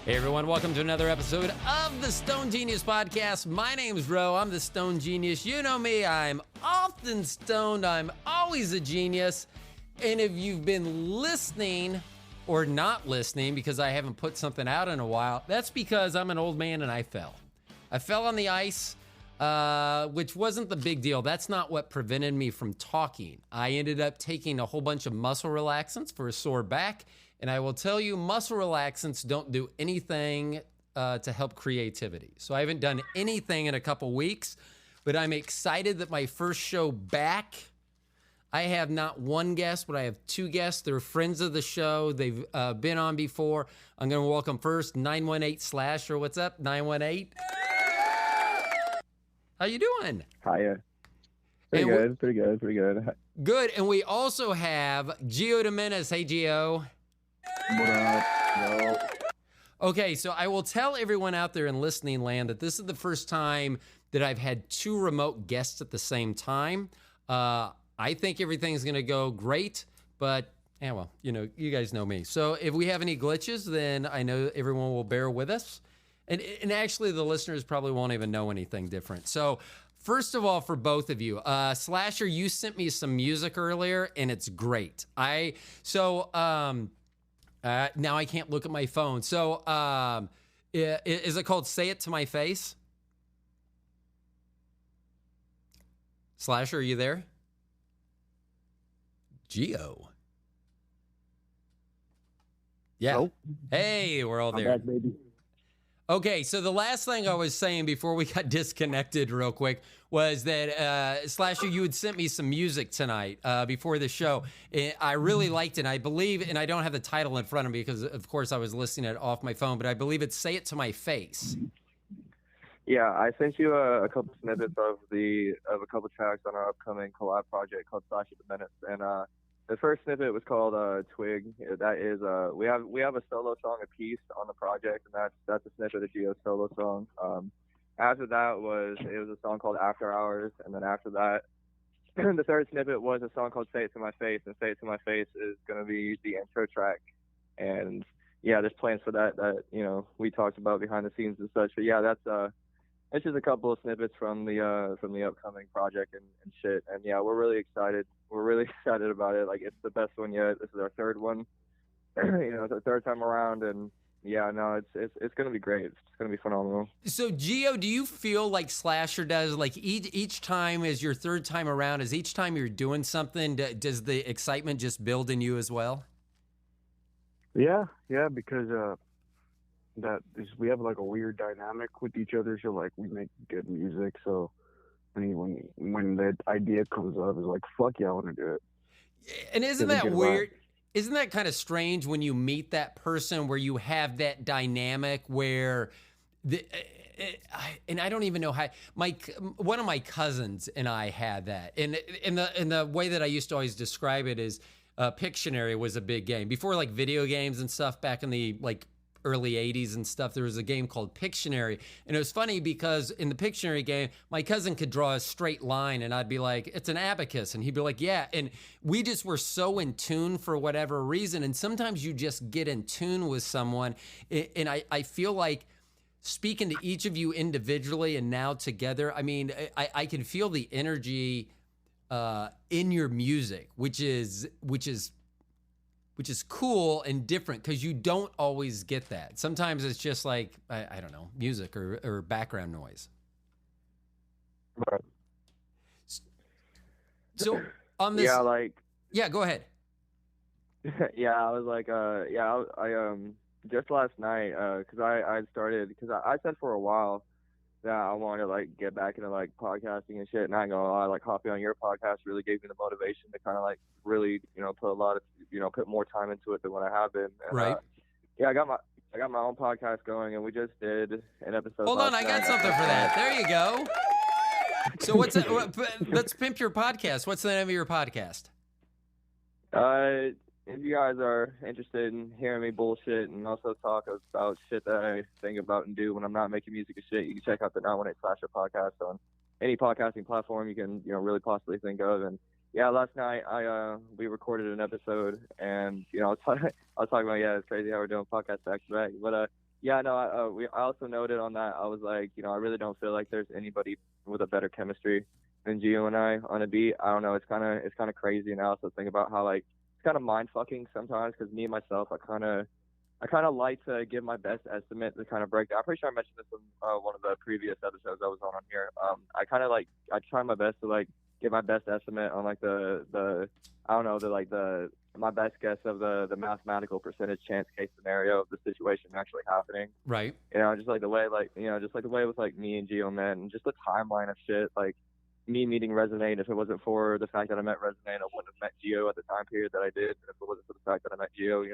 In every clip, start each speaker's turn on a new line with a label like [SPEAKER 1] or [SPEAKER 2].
[SPEAKER 1] Hey everyone, welcome to another episode of the Stone Genius Podcast. My name's Ro, I'm the Stone Genius. You know me, I'm often stoned, I'm always a genius. And if you've been listening or not listening because I haven't put something out in a while, that's because I'm an old man and I fell. I fell on the ice, which wasn't the big deal. That's not what prevented me from talking. I ended up taking a whole bunch of muscle relaxants for a sore back. And I will tell you, muscle relaxants don't do anything to help creativity. So I haven't done anything in a couple weeks, but I'm excited that my first show back, I have not one guest, but I have two guests. They're friends of the show. They've been on before. I'm going to welcome first 918 Slasher. What's up, 918? How you doing?
[SPEAKER 2] Hiya. Pretty good.
[SPEAKER 1] Good. And we also have Gio DaMenace. Hey, Gio.
[SPEAKER 2] What up? Yo.
[SPEAKER 1] Okay, so I will tell everyone out there in listening land that this is the first time that I've had two remote guests at the same time. I think everything's going to go great, but, yeah, well, you know, you guys know me. So if we have any glitches, then I know everyone will bear with us. And actually, the listeners probably won't even know anything different. So first of all, for both of you, Slasher, you sent me some music earlier, and it's great. Now I can't look at my phone. So is it called Say It to My Face? Slasher, are you there? Gio. Yeah.
[SPEAKER 2] Nope.
[SPEAKER 1] Hey, we're all there.
[SPEAKER 2] I'm back, baby.
[SPEAKER 1] Okay, so the last thing I was saying before we got disconnected real quick was that, Slasher, you had sent me some music tonight before the show. I really liked it. I believe, and I don't have the title in front of me because, of course, I was listening it off my phone, but I believe it's Say It to My Face.
[SPEAKER 2] Yeah, I sent you a couple snippets of a couple tracks on our upcoming collab project called Gio DaMenace, and the first snippet was called Twig. That is we have a solo song apiece on the project, and that's a snippet of Gio's solo song. After that it was a song called After Hours, and then after that, the third snippet was a song called Say It to My Face, and Say It to My Face is gonna be the intro track. And yeah, there's plans for that you know we talked about behind the scenes and such. But yeah, it's just a couple of snippets from the upcoming project and shit. And yeah, we're really excited. We're really excited about it. Like, it's the best one yet. This is our third one. You know, it's our third time around, and yeah, no, it's gonna be great. It's gonna be phenomenal.
[SPEAKER 1] So, Gio, do you feel like Slasher does? Like each time is your third time around. Is each time you're doing something, does the excitement just build in you as well?
[SPEAKER 3] Yeah, because we have like a weird dynamic with each other. So like we make good music. So I mean, when the idea comes up, it's like, fuck yeah, I want to do it.
[SPEAKER 1] And isn't that weird? Isn't that kind of strange when you meet that person where you have that dynamic where and I don't even know how one of my cousins and I had that. And in the way that I used to always describe it is Pictionary was a big game before, like, video games and stuff back in the early 80s and stuff. There was a game called Pictionary, and it was funny because in the Pictionary game, my cousin could draw a straight line and I'd be like, it's an abacus, and he'd be like, yeah. And we just were so in tune for whatever reason. And sometimes you just get in tune with someone, and I feel like, speaking to each of you individually and now together, I mean, I can feel the energy in your music, which is cool and different because you don't always get that. Sometimes it's just like, I don't know, music or background noise.
[SPEAKER 3] Right.
[SPEAKER 1] So on this, yeah, go ahead.
[SPEAKER 2] Yeah, I was like, I just last night, because I said for a while that I wanted to like get back into like podcasting and shit, and I ain't gonna lie, like hopping on your podcast really gave me the motivation to kind of like really, you know, put more time into it than what I have been. And,
[SPEAKER 1] right.
[SPEAKER 2] Yeah, I got my own podcast going, and we just did an episode.
[SPEAKER 1] Hold on, I got something for that. There you go. So let's pimp your podcast. What's the name of your podcast?
[SPEAKER 2] If you guys are interested in hearing me bullshit and also talk about shit that I think about and do when I'm not making music and shit, you can check out the 918 Slasher podcast on any podcasting platform you can, you know, really possibly think of. And yeah, last night we recorded an episode, and you know, I was talking about, yeah, it's crazy how we're doing podcasts back to back. But Yeah, no, I also noted on that. I was like, I really don't feel like there's anybody with a better chemistry than Gio and I on a beat. I don't know. It's kind of crazy now. So think about how like it's kind of mind fucking sometimes because me myself, I kind of like to give my best estimate to kind of break down. I'm pretty sure I mentioned this in one of the previous episodes I was on here. I kind of like I try my best to like give my best estimate on like the I don't know the my best guess of the mathematical percentage chance case scenario of the situation actually happening.
[SPEAKER 1] Right.
[SPEAKER 2] Just like the way just like the way with like me and Geo met and just the timeline of shit like me meeting Resonate. If it wasn't for the fact that I met Resonate, I wouldn't have met Geo at the time period that I did. And if it wasn't for the fact that I met Geo,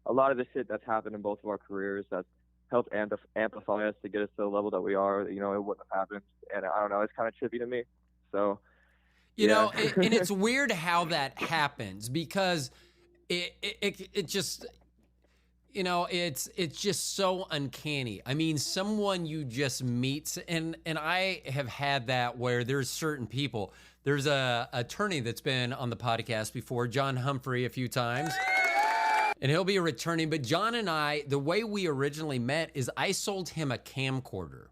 [SPEAKER 2] a lot of the shit that's happened in both of our careers that's helped amplify us to get us to the level that we are, it wouldn't have happened. And I don't know, it's kind of trippy to me. So, yeah.
[SPEAKER 1] And it's weird how that happens because it just, it's just so uncanny. I mean, someone you just meet, and I have had that where there's certain people. There's a attorney that's been on the podcast before, John Humphrey, a few times. And he'll be returning. But John and I, the way we originally met is I sold him a camcorder,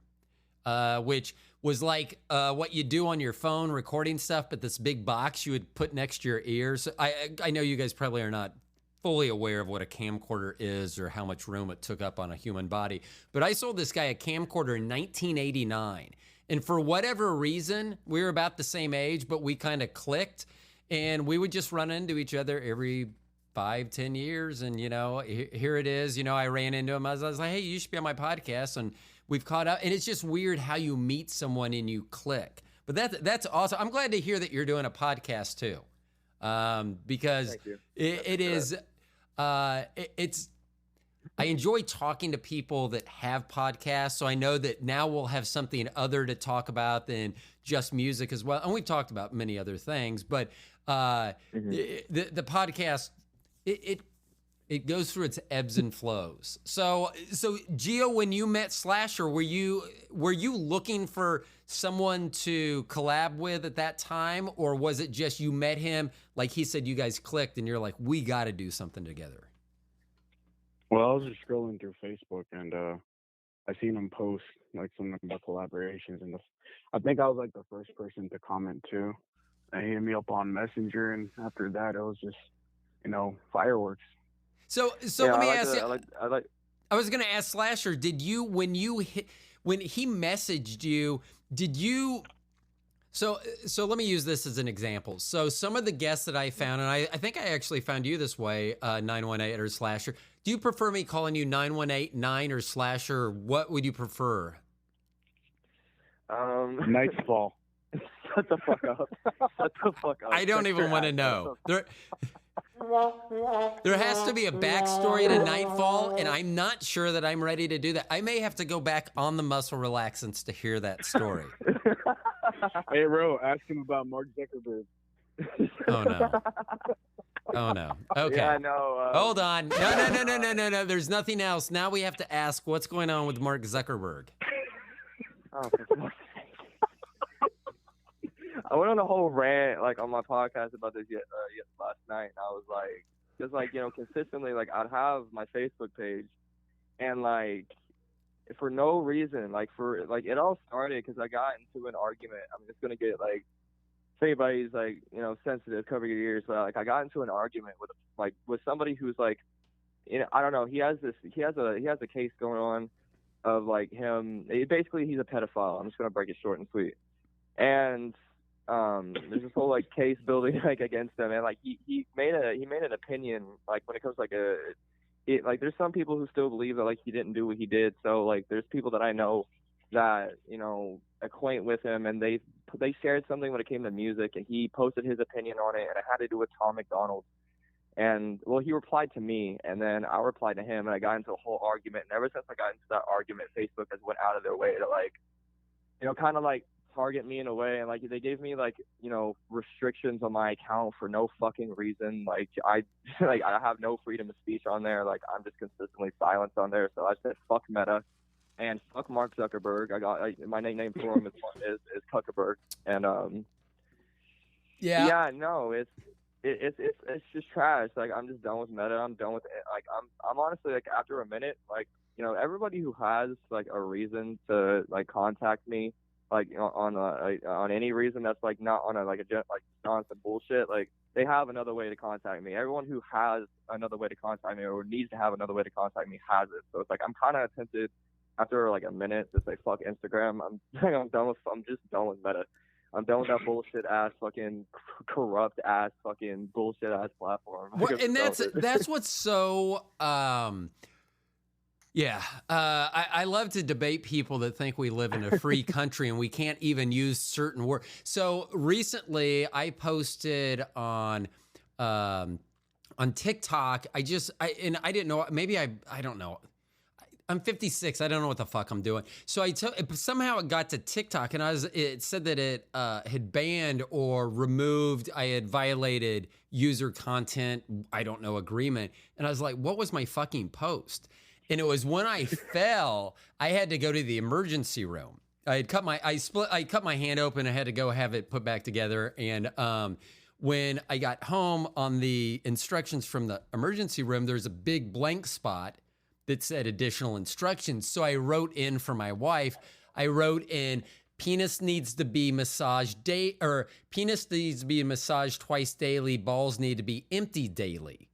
[SPEAKER 1] which was like what you do on your phone, recording stuff, but this big box you would put next to your ears. I know you guys probably are not fully aware of what a camcorder is or how much room it took up on a human body. But I sold this guy a camcorder in 1989. And for whatever reason, we were about the same age, but we kind of clicked. And we would just run into each other every 5-10 years, and here it is. I ran into him. I was like, hey, you should be on my podcast, and we've caught up. And it's just weird how you meet someone and you click. But that's awesome. I'm glad to hear that you're doing a podcast too, because it's I enjoy talking to people that have podcasts, so I know that now we'll have something other to talk about than just music as well. And we've talked about many other things, but the podcast, it goes through its ebbs and flows. So Gio, when you met Slasher, were you looking for someone to collab with at that time, or was it just you met him, like he said, you guys clicked, and you're like, we got to do something together?
[SPEAKER 3] Well, I was just scrolling through Facebook and I seen him post like something about collaborations, and I think I was like the first person to comment too. And he hit me up on Messenger, and after that, it was just fireworks.
[SPEAKER 1] So
[SPEAKER 2] Yeah,
[SPEAKER 1] let me ask you.
[SPEAKER 2] I
[SPEAKER 1] was gonna ask Slasher, did you when he messaged you, did you? So let me use this as an example. So some of the guests that I found, and I think I actually found you this way, 918 or Slasher. Do you prefer me calling you 918, 9 or Slasher? Or what would you prefer?
[SPEAKER 3] Nightfall.
[SPEAKER 2] Shut the fuck up. Shut the fuck up.
[SPEAKER 1] I don't even want to know. There has to be a backstory to Nightfall, and I'm not sure that I'm ready to do that. I may have to go back on the muscle relaxants to hear that story.
[SPEAKER 3] Hey, Ro, ask him about Mark Zuckerberg.
[SPEAKER 1] Oh no. Okay.
[SPEAKER 2] Yeah, no.
[SPEAKER 1] Hold on. No. There's nothing else. Now we have to ask what's going on with Mark Zuckerberg.
[SPEAKER 2] Oh, for fuck's sake. I went on a whole rant like on my podcast about this last night, and I was like, just like consistently, like I'd have my Facebook page, and like for no reason, like it all started because I got into an argument. I'm just gonna get like, if anybody's like sensitive, cover your ears. But like I got into an argument with somebody who's like, I don't know. He has a case going on of like him. Basically, he's a pedophile. I'm just gonna break it short and sweet. And there's this whole like case building like against him, and like he made an opinion like when it comes like there's some people who still believe that like he didn't do what he did. So like there's people that I know that acquaint with him, and they shared something when it came to music, and he posted his opinion on it, and it had to do with Tom McDonald. And well, he replied to me, and then I replied to him, and I got into a whole argument. And ever since I got into that argument, Facebook has went out of their way to like kind of like target me in a way, and like they gave me like restrictions on my account for no fucking reason. Like I have no freedom of speech on there. Like I'm just consistently silenced on there. So I said fuck Meta and fuck Mark Zuckerberg. I got my nickname for him is Zuckerberg. And no, it's just trash. Like I'm just done with Meta. I'm done with it. Like I'm honestly like after a minute, like everybody who has like a reason to like contact me, like on any reason that's like not on a like nonsense bullshit, like they have another way to contact me. Everyone who has another way to contact me or needs to have another way to contact me has it. So it's like I'm kind of tempted after like a minute to say fuck Instagram. I'm just done with Meta. I'm done with that bullshit ass fucking corrupt ass fucking bullshit ass platform.
[SPEAKER 1] And that's what's so yeah. I love to debate people that think we live in a free country and we can't even use certain words. So recently I posted on TikTok. I didn't know, maybe I don't know. I'm 56. I don't know what the fuck I'm doing. So somehow it got to TikTok, and it said that it had banned or removed. I had violated user content. I don't know, agreement. And I was like, what was my fucking post? And it was when I fell, I had to go to the emergency room. I cut my hand open. I had to go have it put back together. And when I got home, on the instructions from the emergency room, there's a big blank spot that said additional instructions. So I wrote in for my wife, penis needs to be massaged penis needs to be massaged twice daily, balls need to be emptied daily.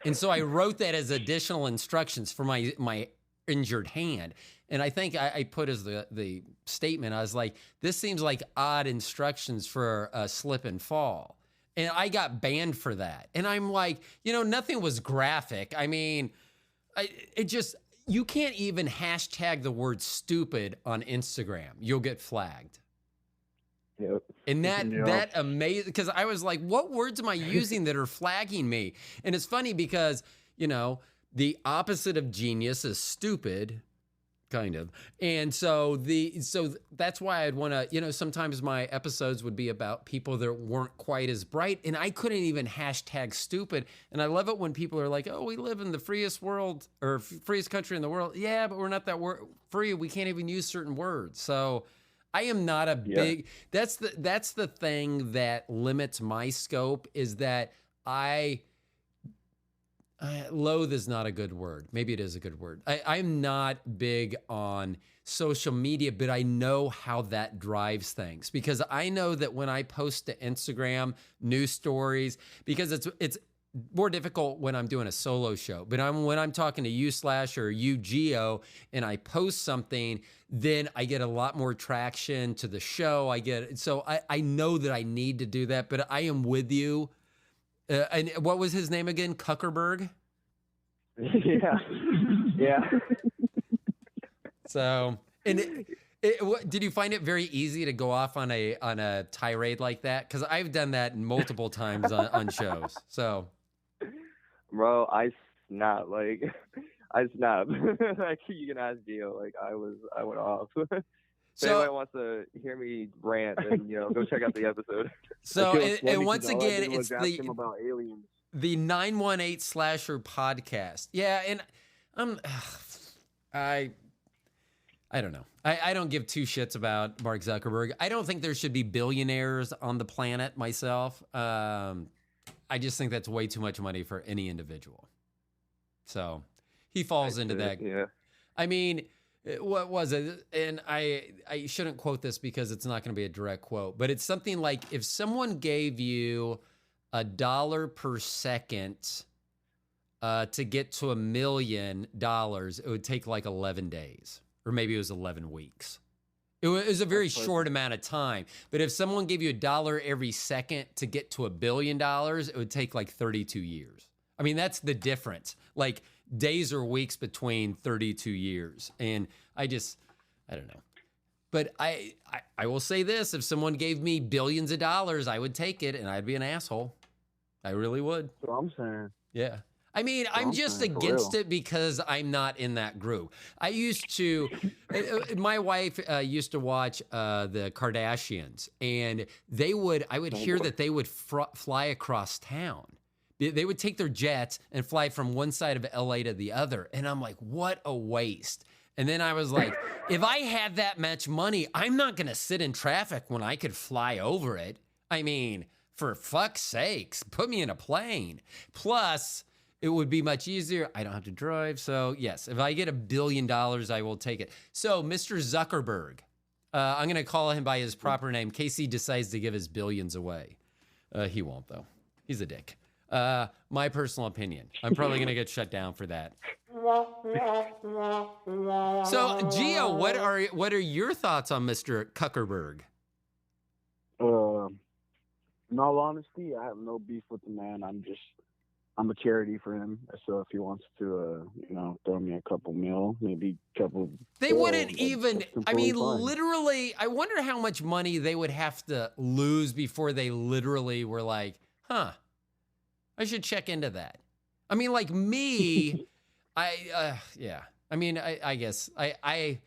[SPEAKER 1] And so I wrote that as additional instructions for my injured hand. And I think I put as the statement, I was like, this seems like odd instructions for a slip and fall. And I got banned for that. And I'm like, nothing was graphic. I mean, you can't even hashtag the word stupid on Instagram. You'll get flagged.
[SPEAKER 2] Yep.
[SPEAKER 1] And that amazing, because I was like, what words am I using that are flagging me? And it's funny because, the opposite of genius is stupid, kind of. And so that's why I'd want to, sometimes my episodes would be about people that weren't quite as bright, and I couldn't even hashtag stupid. And I love it when people are like, oh, we live in the freest world or freest country in the world. Yeah, but we're not that free. We can't even use certain words. So I am not a big, that's the thing that limits my scope, is that loathe is not a good word. Maybe it is a good word. I'm not big on social media, but I know how that drives things, because I know that when I post to Instagram news stories, because it's more difficult when I'm doing a solo show, but when I'm talking to you Slash or you Gio, and I post something, then I get a lot more traction to the show. So I know that I need to do that, but I am with you. And what was his name again? Kuckerberg?
[SPEAKER 2] Yeah.
[SPEAKER 1] So, and did you find it very easy to go off on a tirade like that? Because I've done that multiple times on shows. So,
[SPEAKER 2] bro, I snap. Like you can ask Gio. Like I went off. If anyone wants to hear me rant, then go check out the episode.
[SPEAKER 1] So, and once again, it's
[SPEAKER 3] about aliens.
[SPEAKER 1] The 918 Slasher podcast. Yeah, and I don't know. I don't give two shits about Mark Zuckerberg. I don't think there should be billionaires on the planet myself. I just think that's way too much money for any individual. So he falls into that.
[SPEAKER 2] Yeah.
[SPEAKER 1] I mean, what was it? And I shouldn't quote this because it's not going to be a direct quote, but it's something like, if someone gave you $1 per second to get to $1 million, it would take like 11 days, or maybe it was 11 weeks. It was a very short amount of time. But if someone gave you $1 every second to get to $1 billion, it would take like 32 years. I mean, that's the difference. Like days or weeks between 32 years. And I don't know. But I will say this, if someone gave me billions of dollars, I would take it, and I'd be an asshole. I really would.
[SPEAKER 3] That's what I'm saying.
[SPEAKER 1] Yeah. I mean, I'm just against it because I'm not in that group. I used to, my wife used to watch the Kardashians, and I would hear that they would fly across town. They would take their jets and fly from one side of LA to the other. And I'm like, what a waste. And then I was like, if I had that much money, I'm not going to sit in traffic when I could fly over it. I mean, for fuck's sakes, put me in a plane. Plus, It would be much easier. I don't have to drive. So yes, if I get $1 billion, I will take it. So Mr. Zuckerberg, I'm going to call him by his proper name in case he decides to give his billions away. He won't though. He's a dick. My personal opinion. I'm probably going to get shut down for that. So Gio, what are your thoughts on Mr. Zuckerberg?
[SPEAKER 3] In all honesty, I have no beef with the man. I'm a charity for him. So if he wants to, throw me a couple mil, maybe a couple.
[SPEAKER 1] They wouldn't even, I mean,
[SPEAKER 3] fine.
[SPEAKER 1] literally, I wonder how much money they would have to lose before they literally were like, I should check into that. I mean, like me, yeah. I mean, I guess I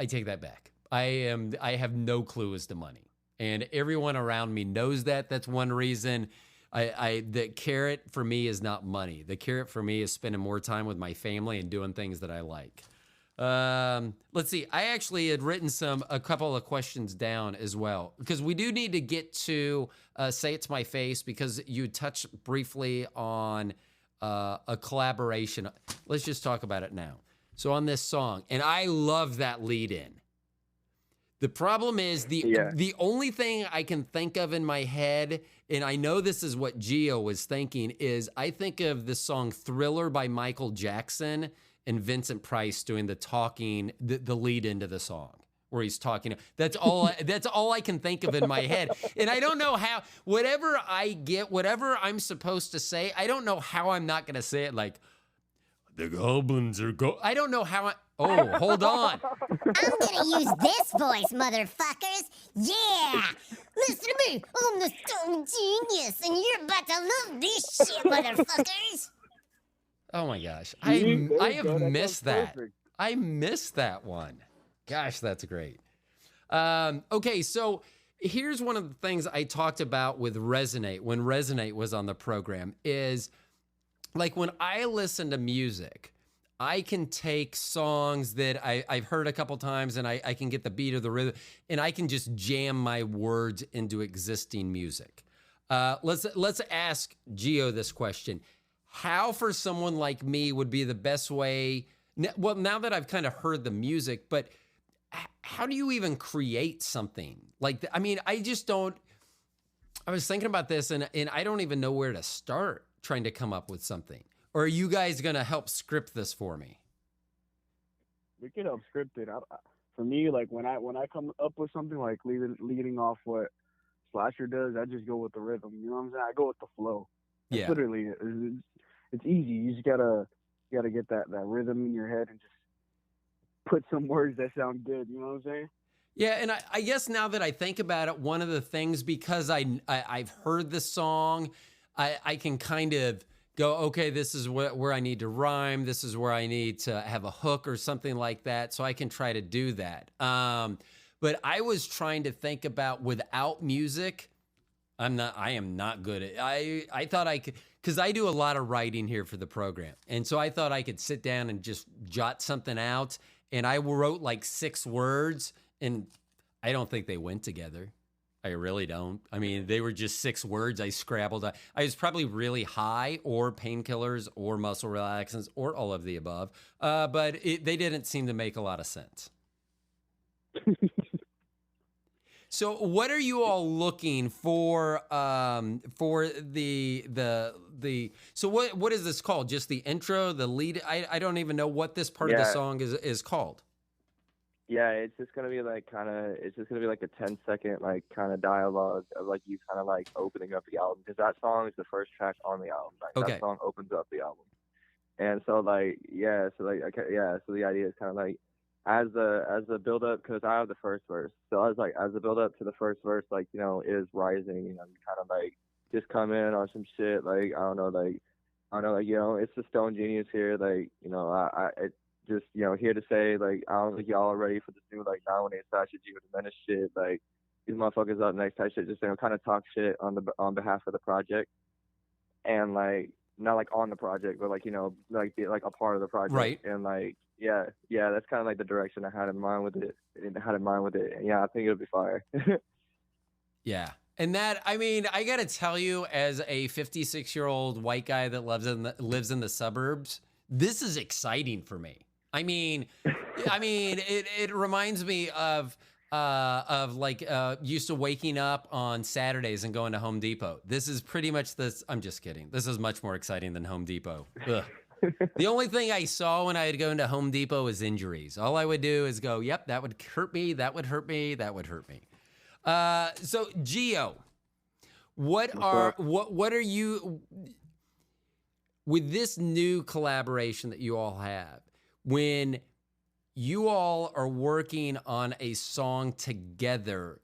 [SPEAKER 1] take that back. I have no clue as to money. And everyone around me knows that. That's one reason. The carrot for me is not money. The carrot for me is spending more time with my family and doing things that I like. Let's see. I actually had written a couple of questions down as well, because we do need to get to Say It to My Face, because you touched briefly on a collaboration. Let's just talk about it now. So on this song, and I love that lead in. The problem is the only thing I can think of in my head, and I know this is what Gio was thinking, is I think of the song Thriller by Michael Jackson and Vincent Price doing the talking, the lead into the song where he's talking. That's all I can think of in my head. And I don't know how, whatever I'm supposed to say, I don't know how I'm not going to say it like, the goblins are I don't know how oh, hold on.
[SPEAKER 4] I'm gonna use this voice, motherfuckers. Yeah! Listen to me. I'm the Stone Genius, and you're about to love this shit, motherfuckers.
[SPEAKER 1] Oh my gosh. I have missed that. I missed that one. Gosh, that's great. Okay, so here's one of the things I talked about with Resonate when Resonate was on the program is, like, when I listen to music, I can take songs that I've heard a couple times and I can get the beat or the rhythm, and I can just jam my words into existing music. Let's ask Gio this question. How, for someone like me, would be the best way, well, now that I've kind of heard the music, but how do you even create something like that? I mean, I was thinking about this and I don't even know where to start trying to come up with something. Or are you guys going to help script this for me?
[SPEAKER 3] We can help script it. For me, like when I come up with something like leading off what Slasher does, I just go with the rhythm. You know what I'm saying? I go with the flow.
[SPEAKER 1] Yeah.
[SPEAKER 3] Literally, it's easy. You just gotta get that rhythm in your head and just put some words that sound good. You know what I'm saying?
[SPEAKER 1] Yeah, and I guess now that I think about it, one of the things, because I've heard the song, I can kind of go, okay, this is where I need to rhyme. This is where I need to have a hook or something like that. So I can try to do that. But I was trying to think about without music. I am not good at it. I thought I could, because I do a lot of writing here for the program. And so I thought I could sit down and just jot something out. And I wrote like 6 words, and I don't think they went together. I really don't. I mean, they were just 6 words I scrabbled. I was probably really high, or painkillers, or muscle relaxants, or all of the above. But they didn't seem to make a lot of sense. So what are you all looking for the so what is this called? Just the intro, the lead? I don't even know what this part of the song is called.
[SPEAKER 2] Yeah, it's just gonna be like a 10-second like kind of dialogue of like you kind of like opening up the album, because that song is the first track on the album. Like,
[SPEAKER 1] okay.
[SPEAKER 2] That song opens up the album, and so like so the idea is kind of like as the build up, because I have the first verse, so I was like as the build up to the first verse, like is rising, you kind of like just come in on some shit like I don't know it's the Stone Genius here, like I just here to say, like, I don't think y'all are ready for this new like nominate Sasha Gio DaMenace shit, like these motherfuckers up next type shit, just kind of talk shit on behalf of the project, and like not like on the project, but like like be like a part of the project,
[SPEAKER 1] right?
[SPEAKER 2] And like yeah, that's kind of like the direction I had in mind with it. And yeah, I think it'll be fire.
[SPEAKER 1] Yeah, And that, I mean, I got to tell you, as a 56-year-old white guy that lives in the suburbs, this is exciting for me. I mean, it reminds me of like used to waking up on Saturdays and going to Home Depot. This is pretty much this. I'm just kidding. This is much more exciting than Home Depot. Ugh. The only thing I saw when I would go into Home Depot was injuries. All I would do is go, yep, that would hurt me. That would hurt me. That would hurt me. So Gio, what are you with this new collaboration that you all have, when you all are working on a song together?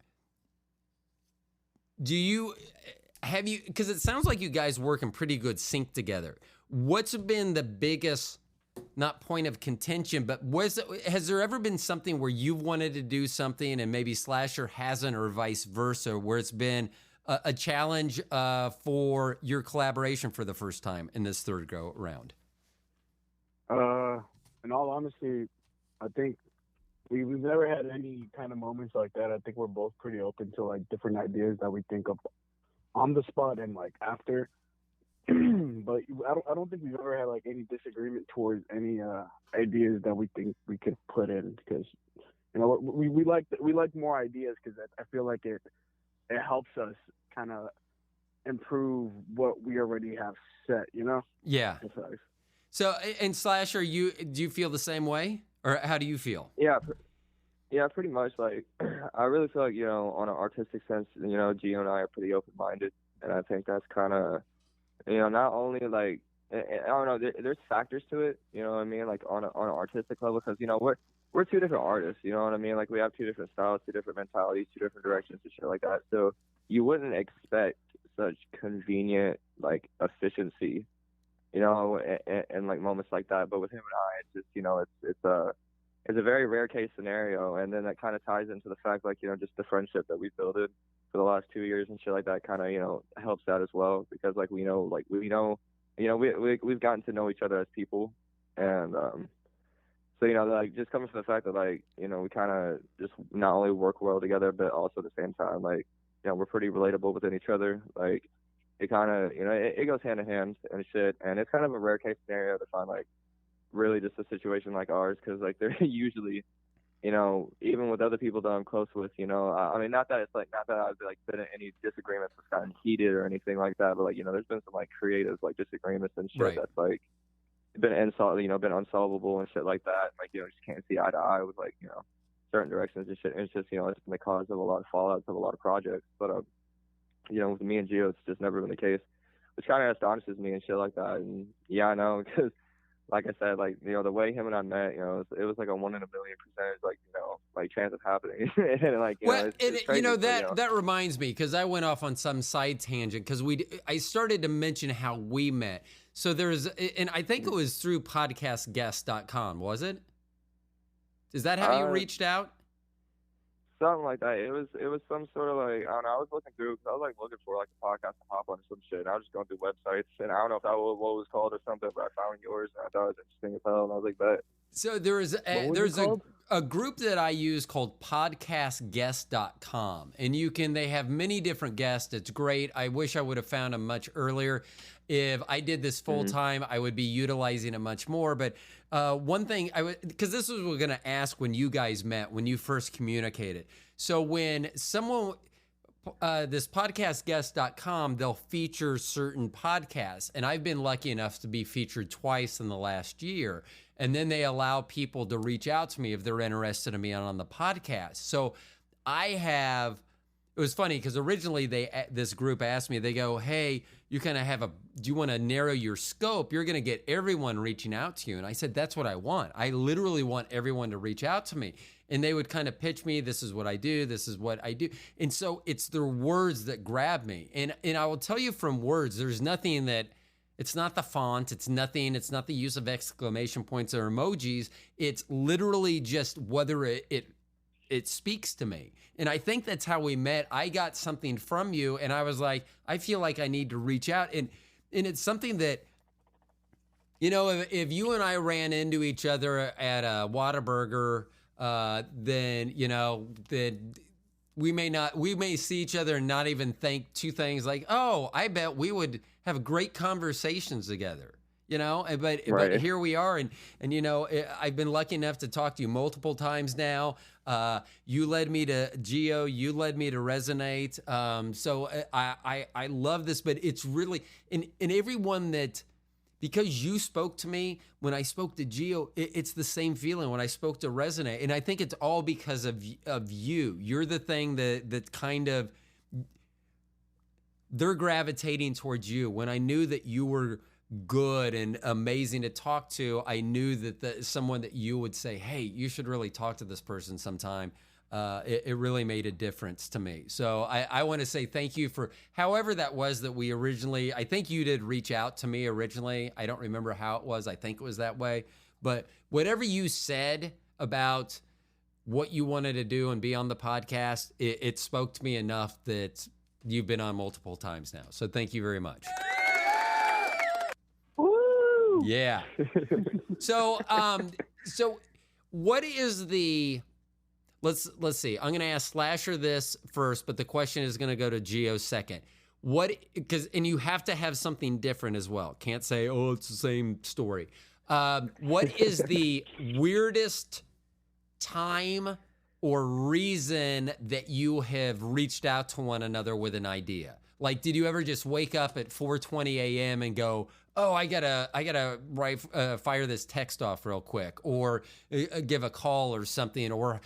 [SPEAKER 1] Because it sounds like you guys work in pretty good sync together. What's been the biggest, not point of contention, but has there ever been something where you've wanted to do something and maybe Slasher hasn't, or vice versa, where it's been a challenge for your collaboration for the first time in this third go round?
[SPEAKER 3] In all honesty, I think we've never had any kind of moments like that. I think we're both pretty open to like different ideas that we think of on the spot and like after. But I don't think we've ever had like any disagreement towards any ideas that we think we could put in, because we like more ideas, because I feel like it helps us kind of improve what we already have set,
[SPEAKER 1] Yeah. So, and Slasher, do you feel the same way, or how do you feel?
[SPEAKER 2] Yeah, pretty much. Like, I really feel like, on an artistic sense, Gio and I are pretty open-minded, and I think that's kind of, not only like, I don't know, there's factors to it, you know what I mean, like on an artistic level, because, we're two different artists, you know what I mean, like we have two different styles, two different mentalities, two different directions and shit like that, so you wouldn't expect such convenient, like, efficiency, and like moments like that. But with him and I, it's just, it's a very rare case scenario, and then that kind of ties into the fact, like, just the friendship that we've built for the last 2 years and shit like that kind of, helps out as well, because like we've gotten to know each other as people, and so like just coming from the fact that like we kind of just not only work well together, but also at the same time, like we're pretty relatable within each other. Like it kind of it goes hand in hand and shit, and it's kind of a rare case scenario to find like really just a situation like ours, because like they're usually even with other people that I'm close with, I mean, not that I've like been in any disagreements that's gotten heated or anything like that, but like, there's been some like creative like disagreements and shit, right, that's like been unsolvable and shit like that. Like, just can't see eye to eye with like, certain directions and shit. And it's just, it's been the cause of a lot of fallouts of a lot of projects. But, with me and Gio, it's just never been the case, which kind of astonishes me and shit like that. And yeah, I know, because like I said, like, the way him and I met, it was like a 1 in a million percentage, like, like chance of happening. And like, it's crazy,
[SPEAKER 1] that reminds me, because I went off on some side tangent, because I started to mention how we met. So and I think it was through podcastguest.com, was it? Is that how you reached out?
[SPEAKER 2] Something like that. It was some sort of like, I don't know, I was looking through, because I was like looking for like a podcast to hop on or some shit, and I was just going through websites, and I don't know if that was what it was called or something, but I found yours, and I thought it was interesting as hell, and I was like, bet.
[SPEAKER 1] So there's a group that I use called podcastguest.com, and they have many different guests. It's great. I wish I would have found them much earlier. If I did this full time, I would be utilizing it much more. But one thing because this was what we're going to ask when you guys met, when you first communicated. So when someone, this podcastguest.com, they'll feature certain podcasts. And I've been lucky enough to be featured twice in the last year. And then they allow people to reach out to me if they're interested in me on the podcast. So it was funny because originally this group asked me, they go, hey, you kind of do you want to narrow your scope? You're going to get everyone reaching out to you. And I said, that's what I want. I literally want everyone to reach out to me. And they would kind of pitch me, this is what I do, this is what I do. And so it's their words that grab me. And I will tell you from words, there's nothing that, it's not the font, it's not the use of exclamation points or emojis. It's literally just whether it speaks to me. And I think that's how we met. I got something from you, and I was like, I feel like I need to reach out. And it's something that, if you and I ran into each other at a Whataburger, then we may see each other and not even think two things like, oh, I bet we would have great conversations together. You know, but here we are, and I've been lucky enough to talk to you multiple times now. You led me to Gio, you led me to Resonate. So I love this, but it's really in everyone that, because you spoke to me when I spoke to Gio, it's the same feeling when I spoke to Resonate, and I think it's all because of you. You're the thing that kind of, they're gravitating towards you. When I knew that you were good and amazing to talk to, I knew that someone that you would say, hey, you should really talk to this person sometime. It really made a difference to me. So I want to say thank you for however that was that we originally, I think you did reach out to me originally. I don't remember how it was. I think it was that way. But whatever you said about what you wanted to do and be on the podcast, it spoke to me enough that you've been on multiple times now. So thank you very much. Yeah. So what is the, let's see. I'm going to ask Slasher this first, but the question is going to go to Gio second. And you have to have something different as well. Can't say, oh, it's the same story. What is the weirdest time or reason that you have reached out to one another with an idea? Like, did you ever just wake up at 4:20 a.m. and go, oh, I gotta fire this text off real quick, or give a call or something, or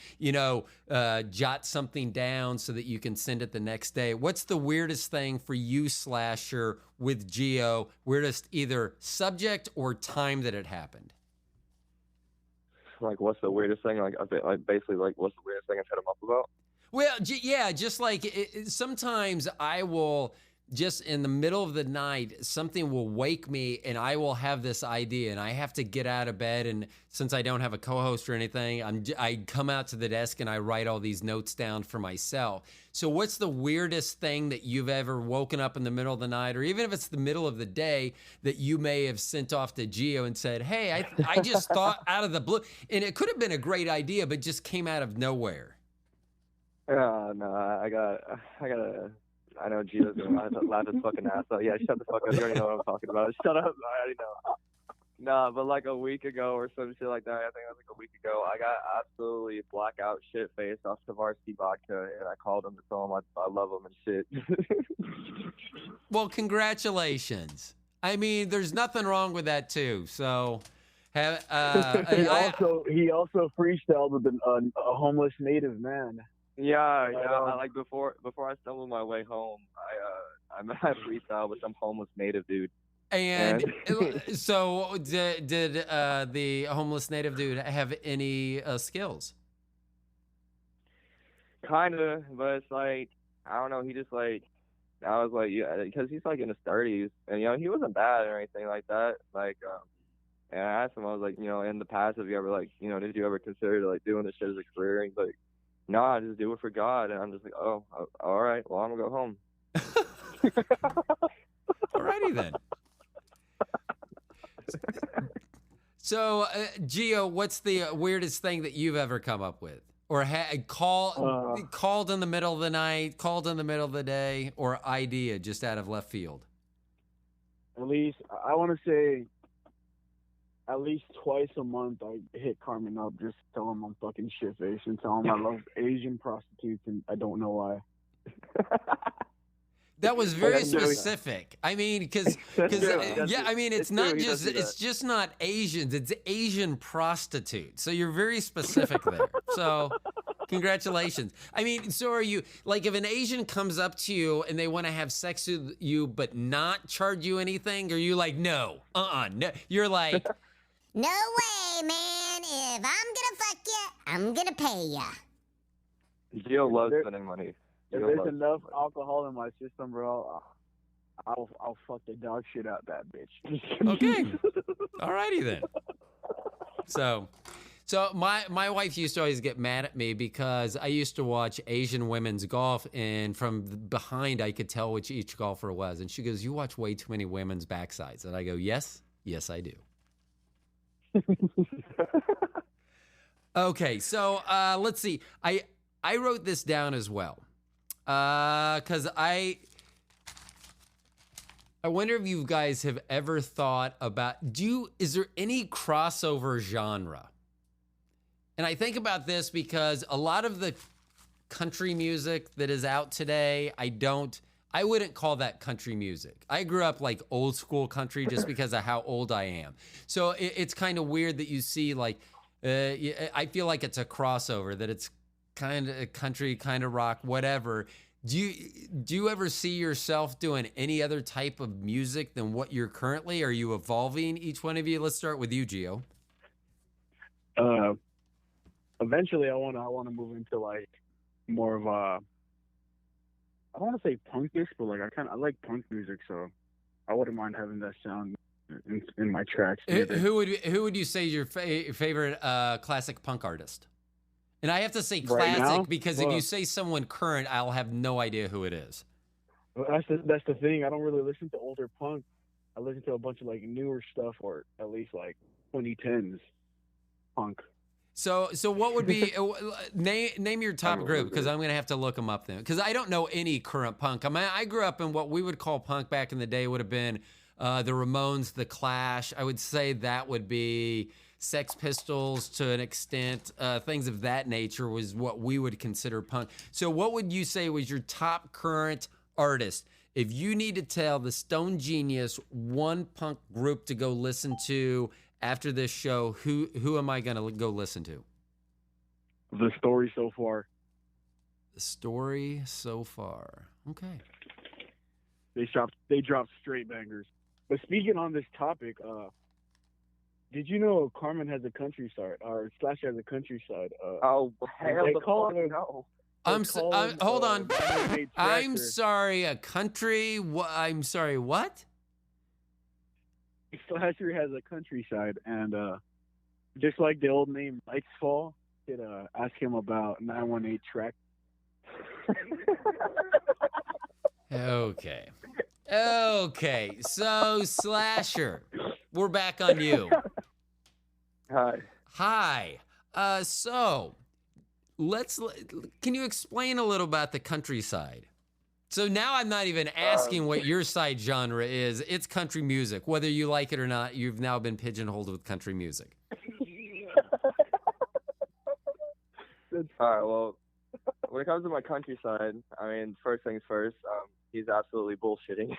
[SPEAKER 1] jot something down so that you can send it the next day? What's the weirdest thing for you, Slasher, with Gio? Weirdest either subject or time that it happened?
[SPEAKER 2] Like, what's the weirdest thing? Like, basically, like, what's the weirdest thing I've hit him up about?
[SPEAKER 1] Well, yeah, just like sometimes I will just in the middle of the night, something will wake me and I will have this idea and I have to get out of bed. And since I don't have a co-host or anything, I come out to the desk and I write all these notes down for myself. So what's the weirdest thing that you've ever woken up in the middle of the night, or even if it's the middle of the day, that you may have sent off to Gio and said, hey, I just thought out of the blue, and it could have been a great idea, but just came out of nowhere?
[SPEAKER 2] No, I know Gio's gonna laugh his fucking ass off. Yeah, shut the fuck up. You already know what I'm talking about. Shut up. I already know. Nah, but like a week ago or some shit like that, I think it was like a week ago, I got absolutely blackout shit-faced off Tavarsky vodka, and I called him to tell him I love him and shit.
[SPEAKER 1] Well, congratulations. I mean, there's nothing wrong with that, too. So,
[SPEAKER 3] he also freestyled with a homeless native man.
[SPEAKER 2] Yeah. I, like before I stumbled my way home, I freestyle with some homeless native dude.
[SPEAKER 1] And so, did the homeless native dude have any skills?
[SPEAKER 2] Kinda, but it's like, I don't know. He just like, I was like, yeah, because he's like in his 30s, and he wasn't bad or anything like that. Like, and I asked him, I was like, in the past, have you ever like, did you ever consider like doing this shit as a career? And he's like, no, I just do it for God. And I'm just like, oh, all right. Well, I'm gonna go home.
[SPEAKER 1] Alrighty then. So, Gio, what's the weirdest thing that you've ever come up with, or called in the middle of the night, called in the middle of the day, or idea just out of left field?
[SPEAKER 3] At least I want to say, at least twice a month, I hit Carmen up, just tell him I'm fucking shit-faced and tell him I love Asian prostitutes, and I don't know why.
[SPEAKER 1] That was very specific. I mean, because I mean, it's not just, it's just not Asians, it's Asian prostitutes. So you're very specific there. So congratulations. I mean, so are you, like, if an Asian comes up to you and they want to have sex with you but not charge you anything, are you like, no, no. You're like,
[SPEAKER 4] no way, man. If I'm gonna fuck you, I'm gonna pay ya.
[SPEAKER 2] Gio loves spending money.
[SPEAKER 3] If there's enough alcohol in my system, bro, I'll fuck the dog shit out that bitch.
[SPEAKER 1] Okay. Alrighty then. So my wife used to always get mad at me because I used to watch Asian women's golf, and from behind I could tell which each golfer was. And she goes, "You watch way too many women's backsides." And I go, yes, I do. Okay, so let's see. I wrote this down as well. Because I wonder if you guys have ever thought about, is there any crossover genre? And I think about this because a lot of the country music that is out today, I wouldn't call that country music. I grew up like old school country just because of how old I am. So it's kind of weird that you see like, I feel like it's a crossover, that it's kind of country, kind of rock, whatever. Do you ever see yourself doing any other type of music than what you're currently? Are you evolving, each one of you? Let's start with you, Gio.
[SPEAKER 3] Eventually, I want to move into like more of a, I don't want to say punkish, but like I like punk music, so I wouldn't mind having that sound in my tracks.
[SPEAKER 1] Who would you say is your favorite classic punk artist? And I have to say classic
[SPEAKER 3] right now,
[SPEAKER 1] because if you say someone current, I'll have no idea who it is.
[SPEAKER 3] Well, that's the thing. I don't really listen to older punk. I listen to a bunch of like newer stuff, or at least like 2010s punk.
[SPEAKER 1] So what would be name your top group, because I'm gonna have to look them up then, because I don't know any current punk. I mean, I grew up in what we would call punk back in the day. Would have been the Ramones, the Clash. I would say that would be Sex Pistols to an extent. Things of that nature was what we would consider punk. So what would you say was your top current artist? If you need to tell the Stone Genius one punk group to go listen to after this show, who am I going to go listen to?
[SPEAKER 3] The Story So Far.
[SPEAKER 1] The Story So Far. Okay.
[SPEAKER 3] They dropped straight bangers. But speaking on this topic, did you know Carmen has a countryside, or Slash has a countryside?
[SPEAKER 2] Oh, hell the fuck no.
[SPEAKER 1] Hold on. I'm sorry, a country? I'm sorry, what?
[SPEAKER 3] Slasher has a countryside, and just like the old name Lights Fall, you could ask him about 918 track.
[SPEAKER 1] Okay. So Slasher, we're back on you. Hi. So can you explain a little about the countryside? So now I'm not even asking what your side genre is. It's country music. Whether you like it or not, you've now been pigeonholed with country music.
[SPEAKER 2] All right, well, when it comes to my countryside, I mean, first things first, he's absolutely bullshitting.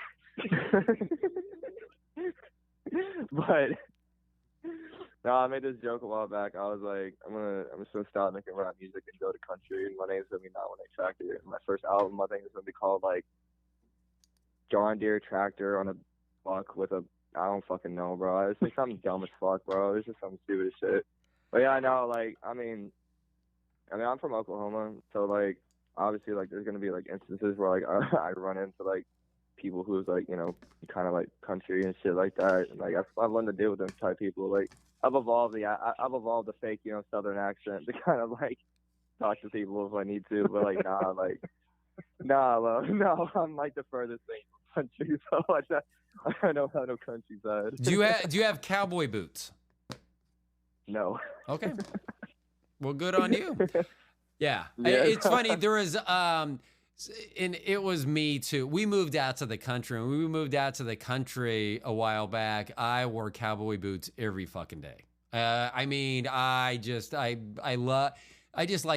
[SPEAKER 2] But no, I made this joke a while back. I was like, I'm just gonna stop making rap music and go to country. And my name's gonna be 918 Tractor. And my first album, I think, is gonna be called like John Deere Tractor on a buck with a, I don't fucking know, bro. It's like something dumb as fuck, bro. It's just some stupid shit. But yeah, I know. Like, I mean, I'm from Oklahoma, so like, obviously, like, there's gonna be like instances where like I run into like people who's like, you know, kind of like country and shit like that. And like, I've learned to deal with them type people. Like, I've evolved the fake, you know, Southern accent to kind of like talk to people if I need to. But like, no, I'm like the furthest thing from country, so I don't have no countryside.
[SPEAKER 1] Do you have cowboy boots?
[SPEAKER 2] No.
[SPEAKER 1] Okay. Well, good on you. Yeah. It's funny. There was, and it was me too. We moved out to the country. And when we moved out to the country a while back, I wore cowboy boots every fucking day. I mean, I just like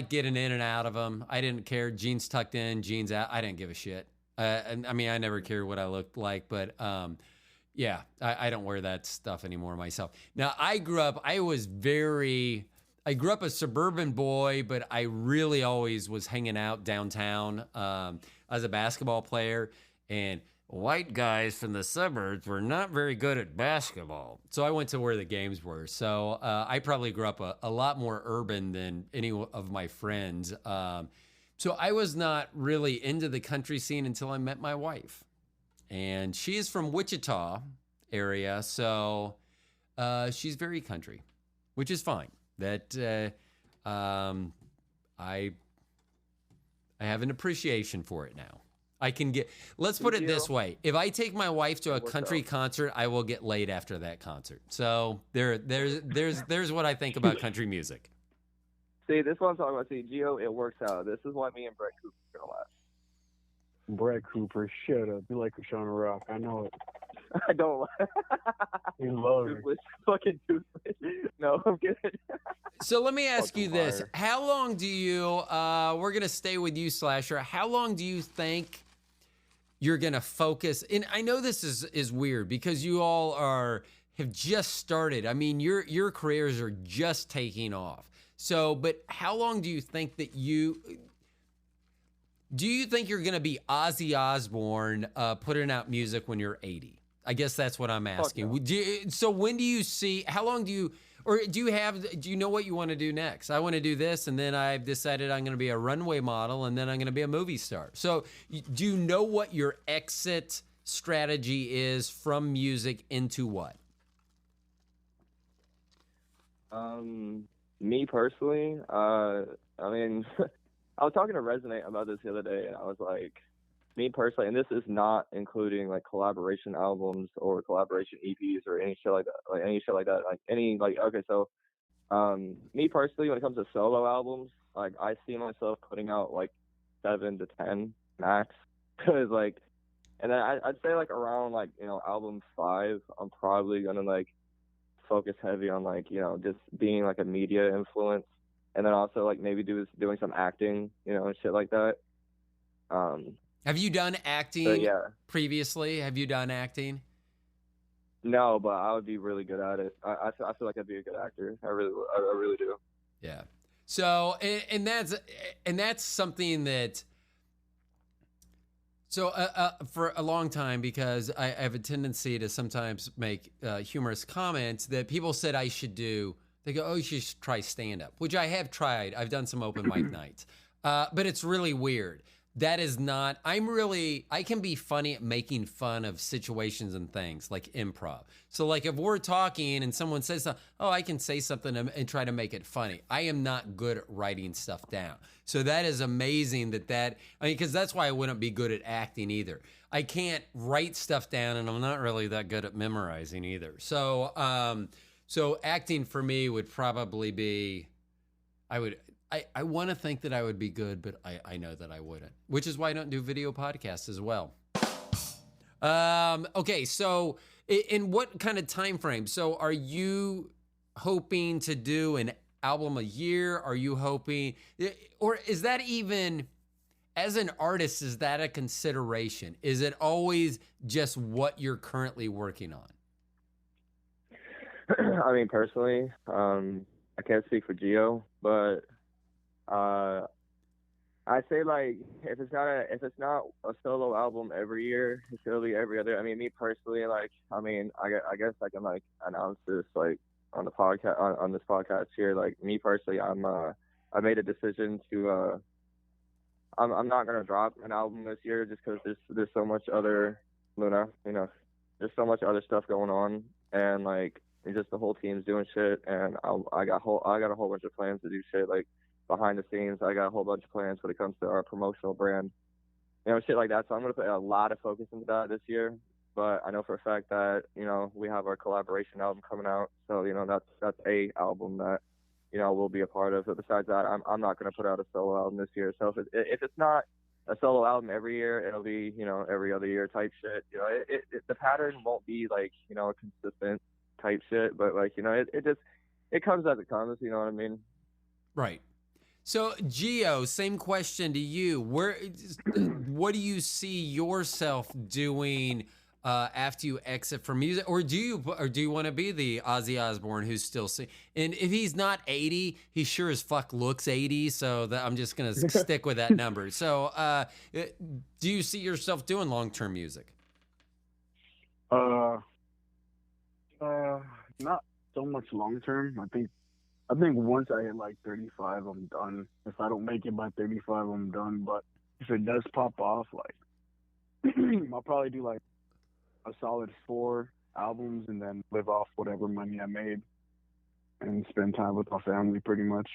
[SPEAKER 1] getting in and out of them. I didn't care. Jeans tucked in, jeans out. I didn't give a shit. I mean, I never cared what I looked like, but yeah, I don't wear that stuff anymore myself. Now, I grew up a suburban boy, but I really always was hanging out downtown. I was a basketball player, and white guys from the suburbs were not very good at basketball. So I went to where the games were. So I probably grew up a lot more urban than any of my friends. So I was not really into the country scene until I met my wife. And she is from Wichita area, so she's very country, which is fine. That I have an appreciation for it now. Let's put it this way. If I take my wife to a country concert, I will get laid after that concert. So there's what I think about country music.
[SPEAKER 2] See, this is what I'm talking about. See, Gio, it works out. This is why me and Brett Cooper are gonna last.
[SPEAKER 3] Brett Cooper, shut up. You like Krishan Rock. I know it.
[SPEAKER 2] I don't.
[SPEAKER 3] You love it.
[SPEAKER 2] Toothless, fucking toothless. No, I'm kidding.
[SPEAKER 1] So let me ask you
[SPEAKER 3] Fucking
[SPEAKER 1] this.
[SPEAKER 3] fire.
[SPEAKER 1] How long do you, we're going to stay with you, Slasher. How long do you think you're going to focus? And I know this is weird because you all have just started. I mean, your careers are just taking off. So, but how long do you think that do you think you're going to be Ozzy Osbourne putting out music when you're 80? I guess that's what I'm asking.
[SPEAKER 2] No.
[SPEAKER 1] So when do you see, how long do you, or do you know what you want to do next? I want to do this, and then I've decided I'm going to be a runway model, and then I'm going to be a movie star. So do you know what your exit strategy is from music into what?
[SPEAKER 2] Me personally, I mean, I was talking to Resonate about this the other day, and I was like, me personally, and this is not including like collaboration albums or collaboration EPs or any shit like that, okay, so me personally, when it comes to solo albums, like I see myself putting out like 7 to 10 max, because like, and then I'd say like around like, you know, album 5, I'm probably gonna like focus heavy on like, you know, just being like a media influence, and then also like maybe doing some acting, you know, and shit like that.
[SPEAKER 1] Have you done acting
[SPEAKER 2] yeah.
[SPEAKER 1] previously? Have you done acting?
[SPEAKER 2] No, but I would be really good at it. I feel like I'd be a good actor. I really do.
[SPEAKER 1] Yeah. So, and that's something that, so for a long time, because I have a tendency to sometimes make humorous comments that people said I should do. They go, oh, you should try stand-up, which I have tried. I've done some open mic nights, but it's really weird. That is not, I can be funny at making fun of situations and things like improv. So like if we're talking and someone says something, oh, I can say something and try to make it funny. I am not good at writing stuff down. So that is amazing I mean, because that's why I wouldn't be good at acting either. I can't write stuff down, and I'm not really that good at memorizing either. So, so acting for me would probably be, I want to think that I would be good, but I know that I wouldn't, which is why I don't do video podcasts as well. Okay, so in what kind of time frame? So are you hoping to do an album a year? Are you hoping, or is that even, as an artist, is that a consideration? Is it always just what you're currently working on?
[SPEAKER 2] I mean, personally, I can't speak for Gio, but I say like if it's not a solo album every year, it's gonna be every other. I mean, me personally, like, I mean, I guess I can like announce this like on the podcast on this podcast here. Like me personally, I made a decision to I'm not gonna drop an album this year just because there's so much other Luna, you know, there's so much other stuff going on, and like just the whole team's doing shit, and I got a whole bunch of plans to do shit like behind the scenes. I got a whole bunch of plans when it comes to our promotional brand, you know, shit like that. So I'm going to put a lot of focus into that this year. But I know for a fact that, you know, we have our collaboration album coming out. So, you know, that's a album that, you know, we'll be a part of. But besides that, I'm not going to put out a solo album this year. So if it's not a solo album every year, it'll be, you know, every other year type shit. You know, the pattern won't be like, you know, a consistent type shit. But like, you know, it comes as it comes. You know what I mean?
[SPEAKER 1] Right. So, Gio, same question to you. What do you see yourself doing after you exit from music, or do you want to be the Ozzy Osbourne who's still singing? And if he's not 80, he sure as fuck looks 80. So I'm just gonna stick with that number. So, do you see yourself doing long-term music?
[SPEAKER 3] Not so much long term. I think once I hit like 35, I'm done. If I don't make it by 35, I'm done. But if it does pop off, like I'll probably do like a solid 4 albums and then live off whatever money I made and spend time with my family pretty much.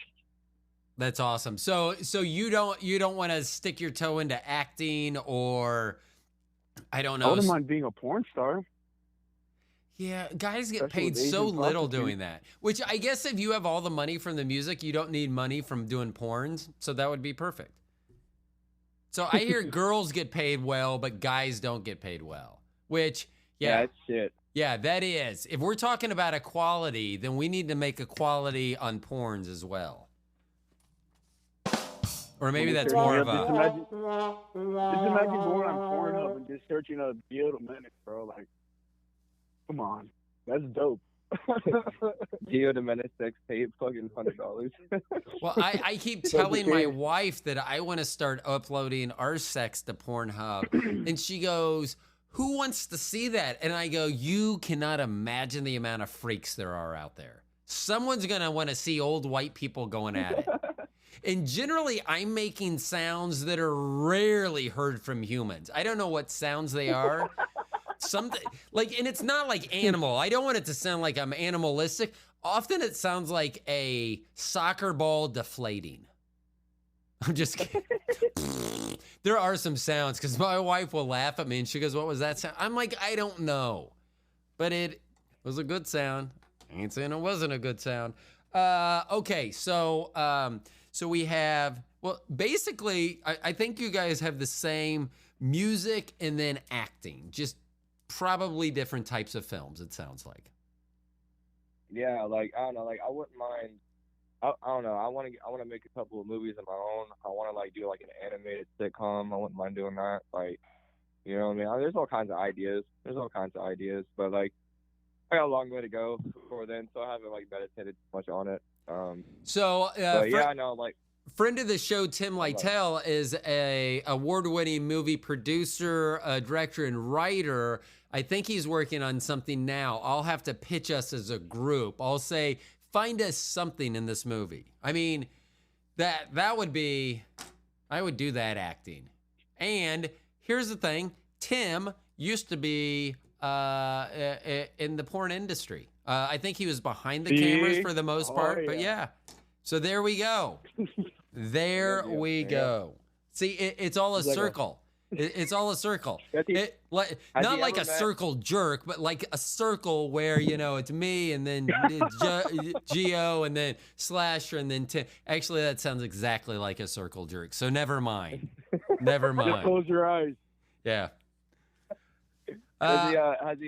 [SPEAKER 1] That's awesome. So you don't want to stick your toe into acting, or I don't know.
[SPEAKER 3] I wouldn't mind being a porn star.
[SPEAKER 1] Yeah, guys get
[SPEAKER 3] Especially
[SPEAKER 1] paid
[SPEAKER 3] with
[SPEAKER 1] so
[SPEAKER 3] Asian
[SPEAKER 1] little
[SPEAKER 3] prostitutes.
[SPEAKER 1] doing that. Which I guess if you have all the money from the music, you don't need money from doing porns. So that would be perfect. So I hear girls get paid well, but guys don't get paid well. Which, yeah,
[SPEAKER 2] That's shit.
[SPEAKER 1] yeah, that is. If we're talking about equality, then we need to make equality on porns as well. Or maybe that's more of
[SPEAKER 3] Just
[SPEAKER 1] a.
[SPEAKER 3] imagine going on Pornhub and just searching up Gio DaMenace, bro. Like, come on, that's dope.
[SPEAKER 2] Gio DaMenace sex tape, fucking $100.
[SPEAKER 1] Well, I keep telling my wife that I want to start uploading our sex to Pornhub. And she goes, who wants to see that? And I go, you cannot imagine the amount of freaks there are out there. Someone's going to want to see old white people going at it. And generally, I'm making sounds that are rarely heard from humans. I don't know what sounds they are. Something like, and it's not like animal. I don't want it to sound like I'm animalistic. Often it sounds like a soccer ball deflating. I'm just kidding. There are some sounds because my wife will laugh at me and she goes, what was that sound? I'm like, I don't know. But it was a good sound. I ain't saying it wasn't a good sound. Okay, so we have, well, basically, I think you guys have the same music and then acting, just probably different types of films, it sounds like.
[SPEAKER 2] Yeah, like I don't know, like I wouldn't mind. I don't know. I want to make a couple of movies of my own. I want to like do like an animated sitcom. I wouldn't mind doing that. Like, you know what I mean? There's all kinds of ideas. But like, I got a long way to go before then, so I haven't like meditated too much on it. But yeah, I know, like.
[SPEAKER 1] Friend of the show, Tim Lytell, is a award-winning movie producer, director, and writer. I think he's working on something now. I'll have to pitch us as a group. I'll say, find us something in this movie. I mean, that would be, I would do that acting. And here's the thing, Tim used to be in the porn industry. I think he was behind the cameras for the most part, but yeah. So there we go. There we go. See, it's all a circle. It's all a circle. Not like a circle jerk, but like a circle where, you know, it's me and then Gio and then Slasher and then Tim. Actually, that sounds exactly like a circle jerk. So never mind. Never mind.
[SPEAKER 3] Just close your eyes.
[SPEAKER 1] Yeah.
[SPEAKER 2] Has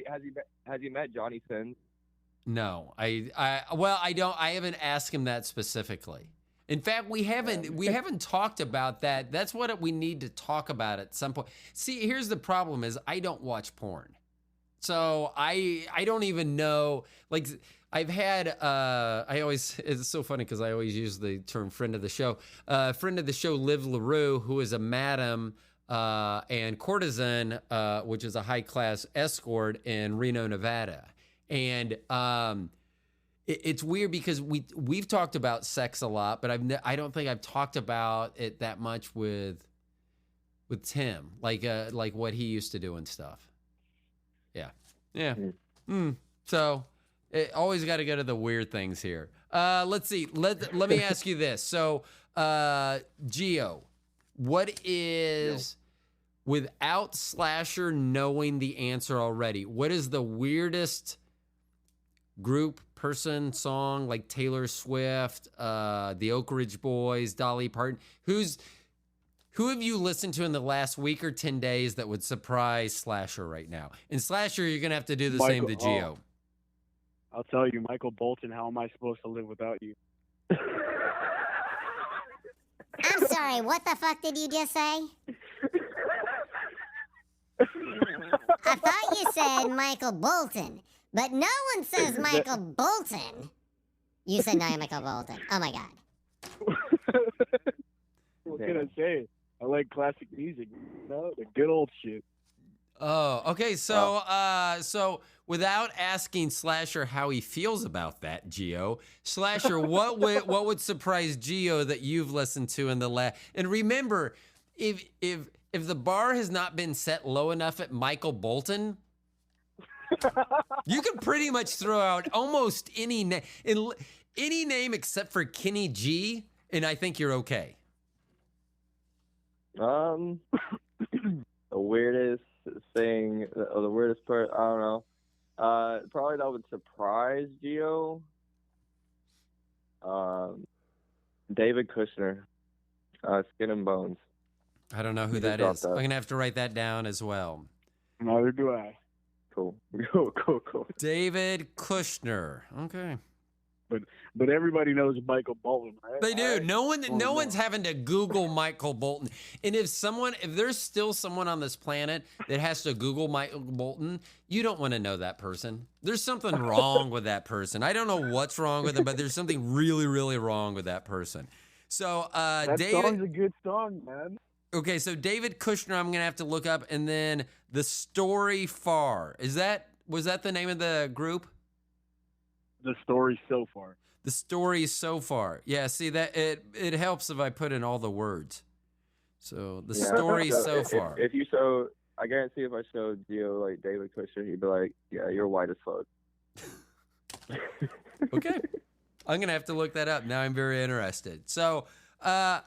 [SPEAKER 2] he met Johnny Sins?
[SPEAKER 1] No, I don't. I haven't asked him that specifically. In fact, we haven't talked about that. That's what we need to talk about at some point. See, here's the problem: is I don't watch porn, so I don't even know. Like, I've had it's so funny because I always use the term friend of the show. Friend of the show, Liv LaRue, who is a madam and courtesan, which is a high class escort in Reno, Nevada. And it's weird because we've talked about sex a lot, but I don't think I've talked about it that much with Tim, like what he used to do and stuff. Yeah. So always got to go to the weird things here. Let's see. Let me ask you this. So, Gio, what is, without Slasher knowing the answer already, what is the weirdest group, person, song, like Taylor Swift, the Oak Ridge Boys, Dolly Parton? Who have you listened to in the last week or 10 days that would surprise Slasher right now? And Slasher, you're going to have to do the same to Gio.
[SPEAKER 3] I'll tell you, Michael Bolton, how am I supposed to live without you?
[SPEAKER 4] I'm sorry, what the fuck did you just say? I thought you said Michael Bolton, but no one says Michael Bolton. You said no, Michael Bolton. Oh my God.
[SPEAKER 3] What can I say? I like classic music, you know, the good old shit.
[SPEAKER 1] Oh, okay. So, so without asking Slasher how he feels about that, Gio, Slasher, what would surprise Gio that you've listened to in the last? And remember, if the bar has not been set low enough at Michael Bolton, you can pretty much throw out almost any name except for Kenny G, and I think you're okay.
[SPEAKER 2] The weirdest thing, or the weirdest part, I don't know. surprise Gio. David Kushner, Skin and Bones.
[SPEAKER 1] I don't know who that is. I'm going to have to write that down as well.
[SPEAKER 3] Neither do I.
[SPEAKER 2] Cool. Cool.
[SPEAKER 1] David Kushner. Okay.
[SPEAKER 3] But everybody knows Michael Bolton, right?
[SPEAKER 1] They do. No one's having to Google Michael Bolton. And if there's still someone on this planet that has to Google Michael Bolton, you don't want to know that person. There's something wrong with that person. I don't know what's wrong with them, but there's something really, really wrong with that person. So,
[SPEAKER 3] that
[SPEAKER 1] David,
[SPEAKER 3] song's a good song, man.
[SPEAKER 1] Okay, so David Kushner, I'm gonna have to look up, and then The Story Far. Was that the name of the group?
[SPEAKER 3] The Story So Far.
[SPEAKER 1] The Story So Far. Yeah, see that it helps if I put in all the words. So The Story So Far.
[SPEAKER 2] If you I guarantee if I showed Gio like David Kushner, he'd be like, "Yeah, you're white as fuck."
[SPEAKER 1] Okay, I'm gonna have to look that up. Now I'm very interested. So, I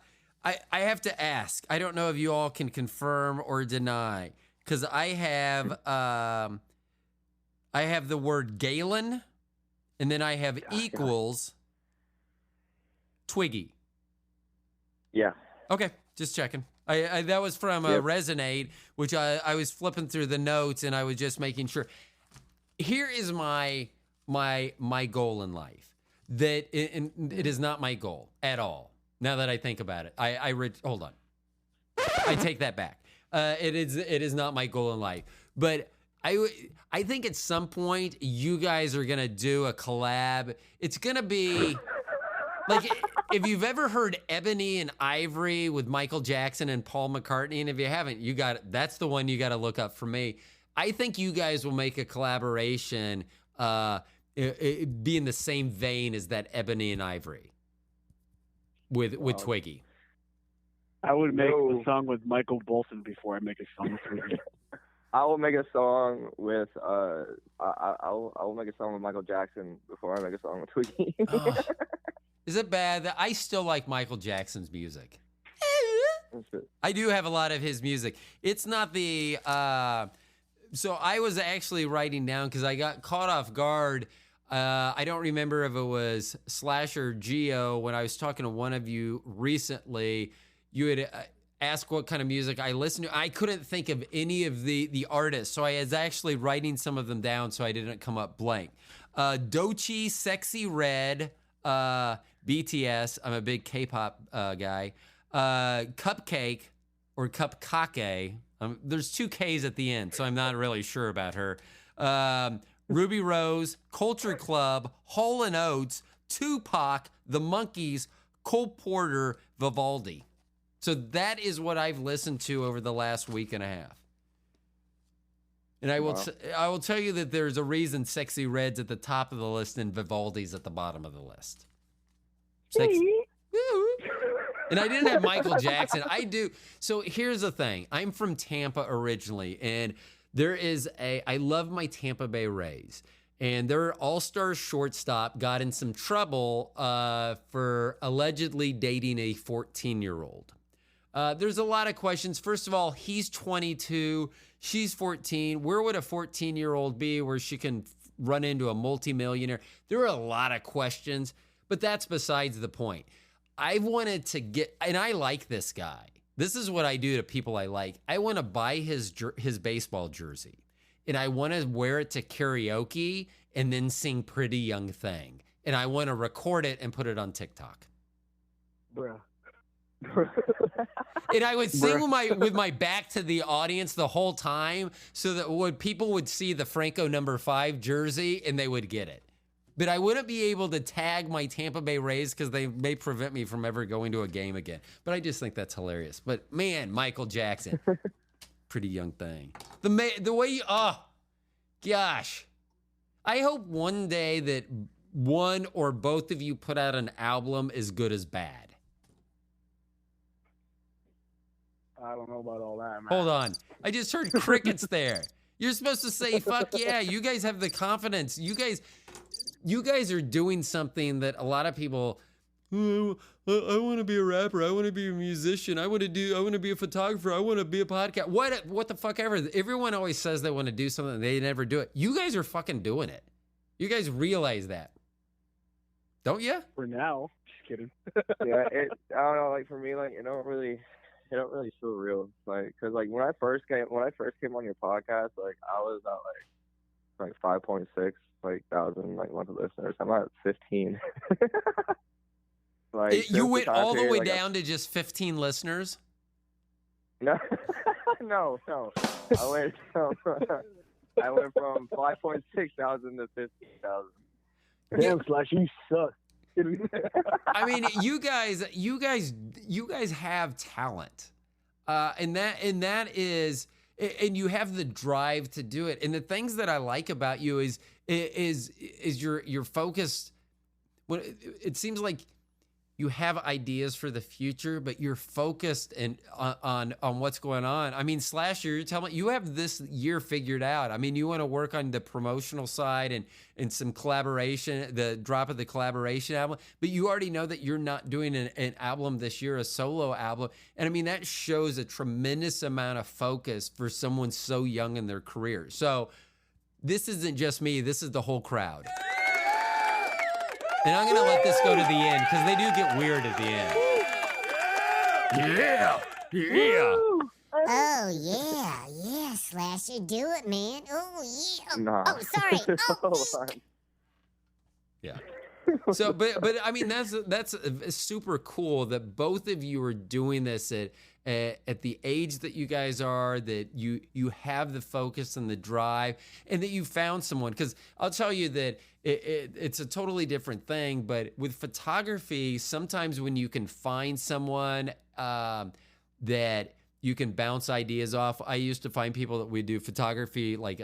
[SPEAKER 1] have to ask. I don't know if you all can confirm or deny, because I have the word Galen, and then I have equals Twiggy.
[SPEAKER 2] Yeah.
[SPEAKER 1] Okay, just checking. I that was from Resonate, which I was flipping through the notes, and I was just making sure. Here is my goal in life. That it is not my goal at all. Now that I think about it, hold on. I take that back. It is not my goal in life, but I think at some point you guys are gonna do a collab. It's gonna be like if you've ever heard Ebony and Ivory with Michael Jackson and Paul McCartney, and if you haven't, that's the one you got to look up for me. I think you guys will make a collaboration, be in the same vein as that Ebony and Ivory. With Twiggy.
[SPEAKER 3] I would make a song with Michael Bolton before I make a song with Twiggy.
[SPEAKER 2] I will make a song with I will make a song with Michael Jackson before I make a song with Twiggy.
[SPEAKER 1] Is it bad that I still like Michael Jackson's music? I do have a lot of his music. It's not the so I was actually writing down because I got caught off guard. I don't remember if it was Slash or Gio when I was talking to one of you recently. You had asked what kind of music I listen to. I couldn't think of any of the artists, so I was actually writing some of them down so I didn't come up blank. Doechii, Sexy Red, BTS. I'm a big K-pop guy. Cupcake or Cupcake. There's two K's at the end, so I'm not really sure about her. Ruby Rose, Culture Club, Hall & Oates, Tupac, The Monkees, Cole Porter, Vivaldi. So that is what I've listened to over the last week and a half. And I will tell you that there's a reason Sexy Red's at the top of the list and Vivaldi's at the bottom of the list. And I didn't have Michael Jackson. I do. So here's the thing. I'm from Tampa originally, and I love my Tampa Bay Rays. And their all-star shortstop got in some trouble for allegedly dating a 14-year-old. There's a lot of questions. First of all, he's 22, she's 14. Where would a 14-year-old be where she can run into a multimillionaire? There are a lot of questions, but that's besides the point. I wanted to and I like this guy. This is what I do to people I like. I want to buy his baseball jersey, and I want to wear it to karaoke and then sing Pretty Young Thing. And I want to record it and put it on TikTok.
[SPEAKER 3] Bruh.
[SPEAKER 1] And I would sing with my back to the audience the whole time so that people would see the Franco #5 jersey and they would get it. But I wouldn't be able to tag my Tampa Bay Rays because they may prevent me from ever going to a game again. But I just think that's hilarious. But man, Michael Jackson, Pretty Young Thing. The way gosh. I hope one day that one or both of you put out an album as good as bad.
[SPEAKER 3] I don't know about all that, man.
[SPEAKER 1] Hold on. I just heard crickets there. You're supposed to say, fuck yeah. You guys have the confidence. You guys are doing something that a lot of people, I want to be a rapper. I want to be a musician. I want to be a photographer. I want to be a podcast. What the fuck ever. Everyone always says they want to do something. They never do it. You guys are fucking doing it. You guys realize that, don't you?
[SPEAKER 3] For now, just kidding.
[SPEAKER 2] Yeah, I don't know. Like for me, like it don't really feel real. Like, cause like when I first came on your podcast, like I was at like 5.6 like thousand like monthly listeners. I'm at 15. Like
[SPEAKER 1] You went all the way
[SPEAKER 2] like,
[SPEAKER 1] down to just 15 listeners?
[SPEAKER 2] No, no. I went from 5.6 thousand to 15,000.
[SPEAKER 3] Damn, Slash, you suck.
[SPEAKER 1] I mean, you guys have talent, and that is, and you have the drive to do it. And the things that I like about you is you're focused. When it seems like you have ideas for the future, but you're focused and on what's going on. I mean, Slasher, you're telling me you have this year figured out. I mean, you want to work on the promotional side and some collaboration, the drop of the collaboration album, but you already know that you're not doing an album this year, a solo album. And I mean, that shows a tremendous amount of focus for someone so young in their career. So this isn't just me, this is the whole crowd. And I'm going to let this go to the end because they do get weird at the end. Yeah. Yeah.
[SPEAKER 4] Oh, yeah, Slasher, do it, man. Oh, yeah.
[SPEAKER 2] Nah.
[SPEAKER 4] Oh, sorry. Oh,
[SPEAKER 1] Yeah. So, but I mean, that's super cool that both of you are doing this at the age that you guys are, that you have the focus and the drive, and that you found someone. Because I'll tell you that it's a totally different thing, but with photography, sometimes when you can find someone that you can bounce ideas off. I used to find people that would do photography, like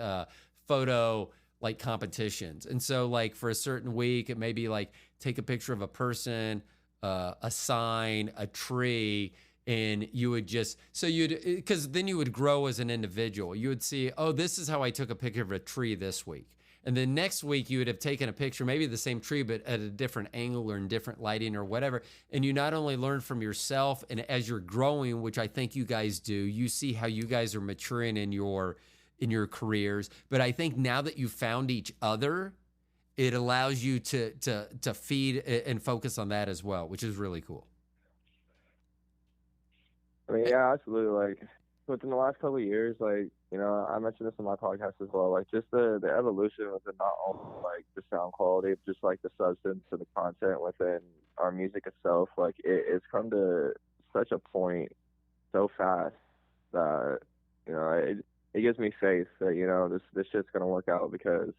[SPEAKER 1] photo like competitions. And so like for a certain week, it may be like take a picture of a person, a sign, a tree, and you would just, because then you would grow as an individual. You would see, oh, this is how I took a picture of a tree this week. And then next week you would have taken a picture, maybe the same tree, but at a different angle or in different lighting or whatever. And you not only learn from yourself, and as you're growing, which I think you guys do, you see how you guys are maturing in your careers. But I think now that you've found each other, it allows you to feed and focus on that as well, which is really cool.
[SPEAKER 2] I mean, yeah, absolutely. Like within the last couple of years, like, you know, I mentioned this in my podcast as well, like just the evolution within not only like the sound quality, but just like the substance and the content within our music itself. Like it's come to such a point so fast that, you know, it gives me faith that, you know, this shit's gonna work out, because,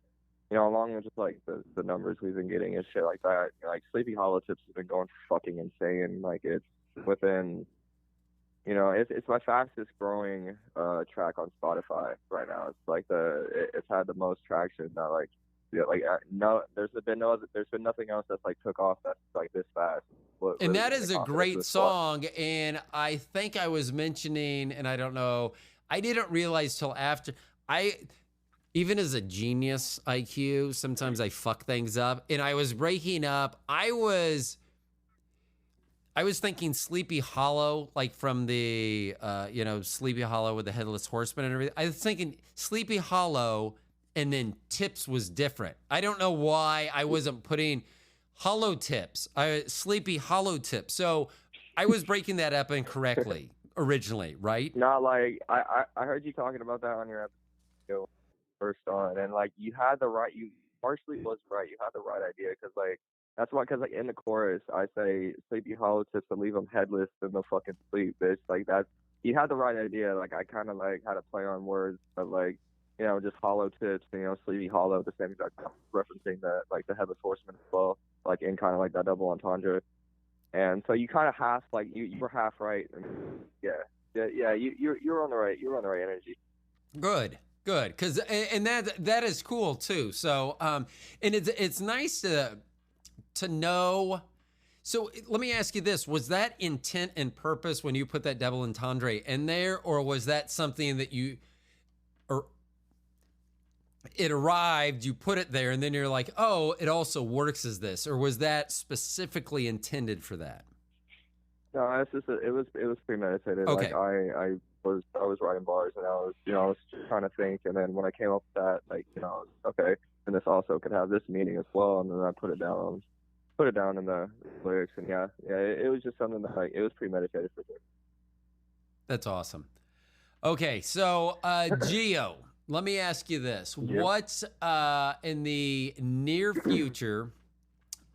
[SPEAKER 2] you know, along with just like the numbers we've been getting and shit like that, you know, like Sleepy Hollow Tips has been going fucking insane. Like it's within, you know, it's my fastest growing track on Spotify right now. It's like it's had the most traction. That like, yeah, like no, there's been nothing else that's like took off that's like this fast.
[SPEAKER 1] And that is a great song. And I think I was mentioning, and I don't know, I didn't realize till after even as a genius IQ, sometimes I fuck things up. And I was breaking up. I was thinking Sleepy Hollow, like from the, Sleepy Hollow with the Headless Horseman and everything. I was thinking Sleepy Hollow, and then Tips was different. I don't know why I wasn't putting Hollow Tips, Sleepy Hollow Tips. So I was breaking that up incorrectly originally, right?
[SPEAKER 2] Not like, I heard you talking about that on your episode first on, and like you partially was right. You had the right idea, because like, that's why, because like in the chorus, I say Sleepy Hollow Tips to leave them headless in the fucking sleep, bitch. Like that, you had the right idea. Like I kind of like had to play on words, but like, you know, just Hollow Tips, you know, Sleepy Hollow, the same exact time, referencing the like the Headless Horseman as well, like in kind of like that double entendre. And so you kind of half, like you were half right. And yeah, you're on the right energy.
[SPEAKER 1] Good. Because and that is cool too. So and it's nice to know. So let me ask you this: was that intent and purpose when you put that double entendre in there, or was that something that it arrived, you put it there, and then you're like, oh, it also works as this, or was that specifically intended for that?
[SPEAKER 2] No, it's just it was premeditated.
[SPEAKER 1] Okay.
[SPEAKER 2] Like I was writing bars, and I was just trying to think, and then when I came up with that, like, you know, okay, and this all also could have this meaning as well. And then I put it down in the lyrics, and it was just something that, like, it was premeditated for sure.
[SPEAKER 1] That's awesome. Okay, so Gio, let me ask you this. What's in the near future,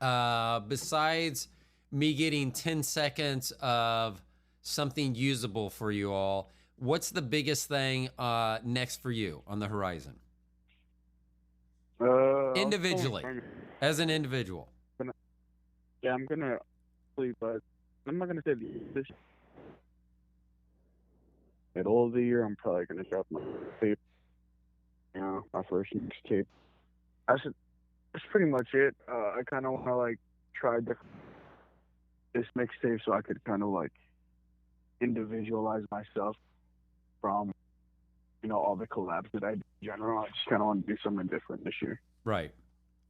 [SPEAKER 1] besides me getting 10 seconds of something usable for you all, what's the biggest thing next for you on the horizon? Individually, as an individual.
[SPEAKER 3] Yeah, I'm gonna sleep, but I'm not gonna say this middle of the year. I'm probably gonna drop my tape. You know, my first mixtape. That's pretty much it. I kind of want to like try this mixtape so I could kind of like individualize myself from, you know, all the collabs that I do in general. I just kind of want to do something different this year.
[SPEAKER 1] Right.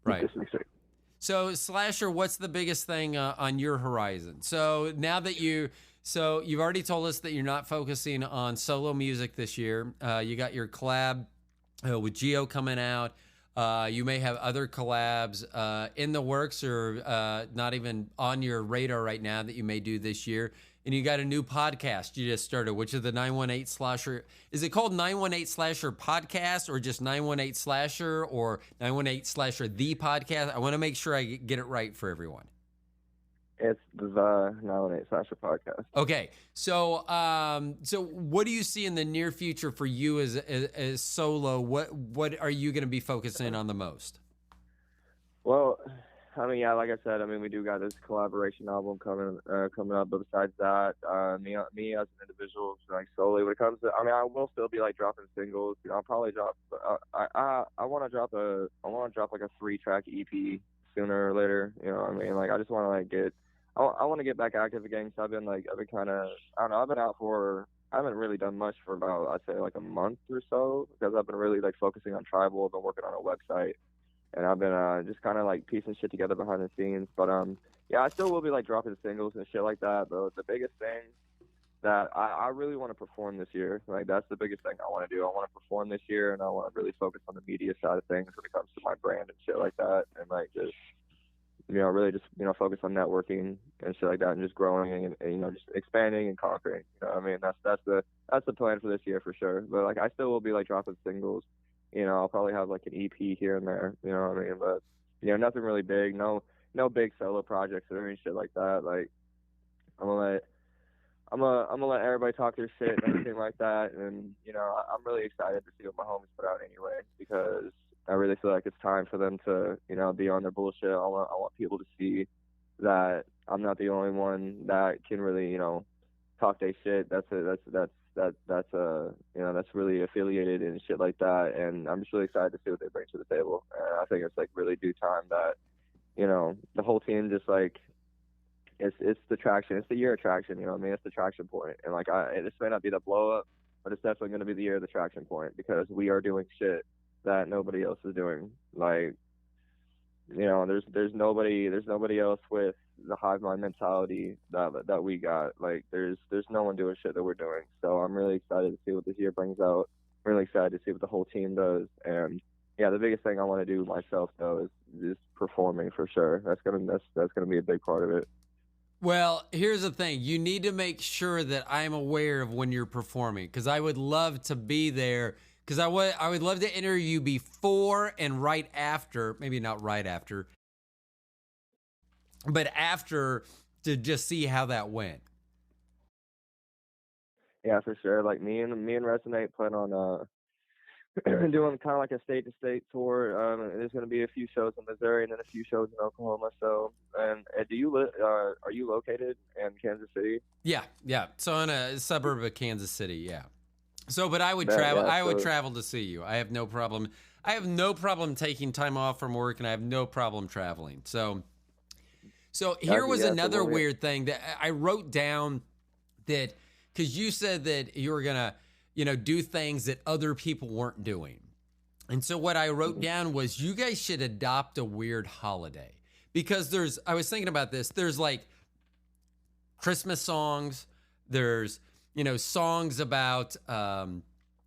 [SPEAKER 3] With this mixtape.
[SPEAKER 1] So Slasher, what's the biggest thing on your horizon? So now that you've already told us that you're not focusing on solo music this year. You got your collab with Gio coming out. You may have other collabs in the works or not even on your radar right now that you may do this year. And you got a new podcast you just started, which is the 918 Slasher. Is it called 918 Slasher Podcast or just 918 Slasher or 918 Slasher The Podcast? I want to make sure I get it right for everyone.
[SPEAKER 2] It's the 918 Slasher Podcast.
[SPEAKER 1] Okay, so so what do you see in the near future for you as solo? What are you going to be focusing on the most?
[SPEAKER 2] Well, I mean, yeah, like I said, I mean, we do got this collaboration album coming up, but besides that, me as an individual, like solely when it comes to, I mean, I will still be like dropping singles. You know, I'll probably drop. I want to drop like a 3-track EP sooner or later. You know what I mean? Like, I just want to like get. I want to get back active again. So I've been kind of, I don't know, I've been out I haven't really done much for about, I'd say like a month or so, because I've been really like focusing on Tribal. I've been working on a website, and I've been just kind of like piecing shit together behind the scenes. But yeah, I still will be like dropping singles and shit like that. But the biggest thing that I really want to perform this year, like that's the biggest thing I want to do. I want to perform this year, and I want to really focus on the media side of things when it comes to my brand and shit like that, and like just, you know, really just, you know, focus on networking and shit like that, and just growing and you know, just expanding and conquering. You know what I mean? That's the plan for this year for sure. But like, I still will be like dropping singles. You know, I'll probably have like an EP here and there. You know what I mean? But you know, nothing really big. No big solo projects or any shit like that. Like, I'm gonna let everybody talk their shit and everything like that. And you know, I'm really excited to see what my homies put out anyway, because I really feel like it's time for them to, you know, be on their bullshit. I want people to see that I'm not the only one that can really, you know, talk their shit. That's you know, that's really affiliated and shit like that. And I'm just really excited to see what they bring to the table. And I think it's like really due time that, you know, the whole team just like, it's the traction. It's the year of traction. You know what I mean? It's the traction point. And like, this may not be the blow up, but it's definitely going to be the year of the traction point, because we are doing shit that nobody else is doing. Like, you know, there's nobody else with the hive mind mentality that we got. Like, there's no one doing shit that we're doing. So I'm really excited to see what this year brings out. I'm really excited to see what the whole team does. And yeah, the biggest thing I want to do myself though is performing for sure. That's gonna be a big part of it.
[SPEAKER 1] Well, here's the thing. You need to make sure that I'm aware of when you're performing, because I would love to be there, because I would love to interview you before and right after, maybe not right after, but after, to just see how that went.
[SPEAKER 2] Yeah, for sure. Like me and Resonate plan on doing kind of like a state-to-state tour. There's going to be a few shows in Missouri and then a few shows in Oklahoma. So, and are you located in Kansas City?
[SPEAKER 1] Yeah. So in a suburb of Kansas City, yeah. So, but I would travel. I would travel to see you. I have no problem. I have no problem taking time off from work, and I have no problem traveling. So here was another weird thing that I wrote down, that because you said that you were gonna, you know, do things that other people weren't doing. And so what I wrote down was, you guys should adopt a weird holiday, because I was thinking about this. There's like Christmas songs. There's, you know, songs about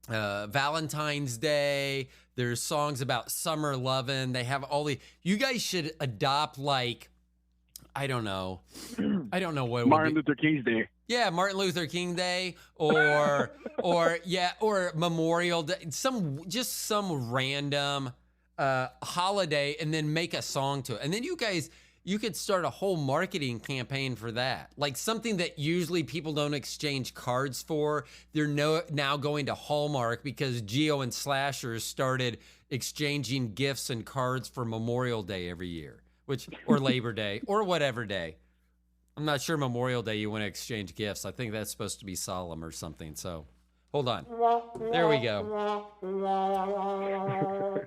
[SPEAKER 1] Valentine's Day, There's songs about summer lovin'. They have all the. You guys should adopt like, I don't know what
[SPEAKER 3] Martin Luther King's Day.
[SPEAKER 1] Yeah, Martin Luther King Day, or Memorial Day, some random holiday, and then make a song to it. And then you could start a whole marketing campaign for that. Like something that usually people don't exchange cards for. They're now going to Hallmark because Gio and Slasher started exchanging gifts and cards for Memorial Day every year, or Labor Day, or whatever day. I'm not sure Memorial Day you want to exchange gifts. I think that's supposed to be solemn or something. So, hold on. There we go.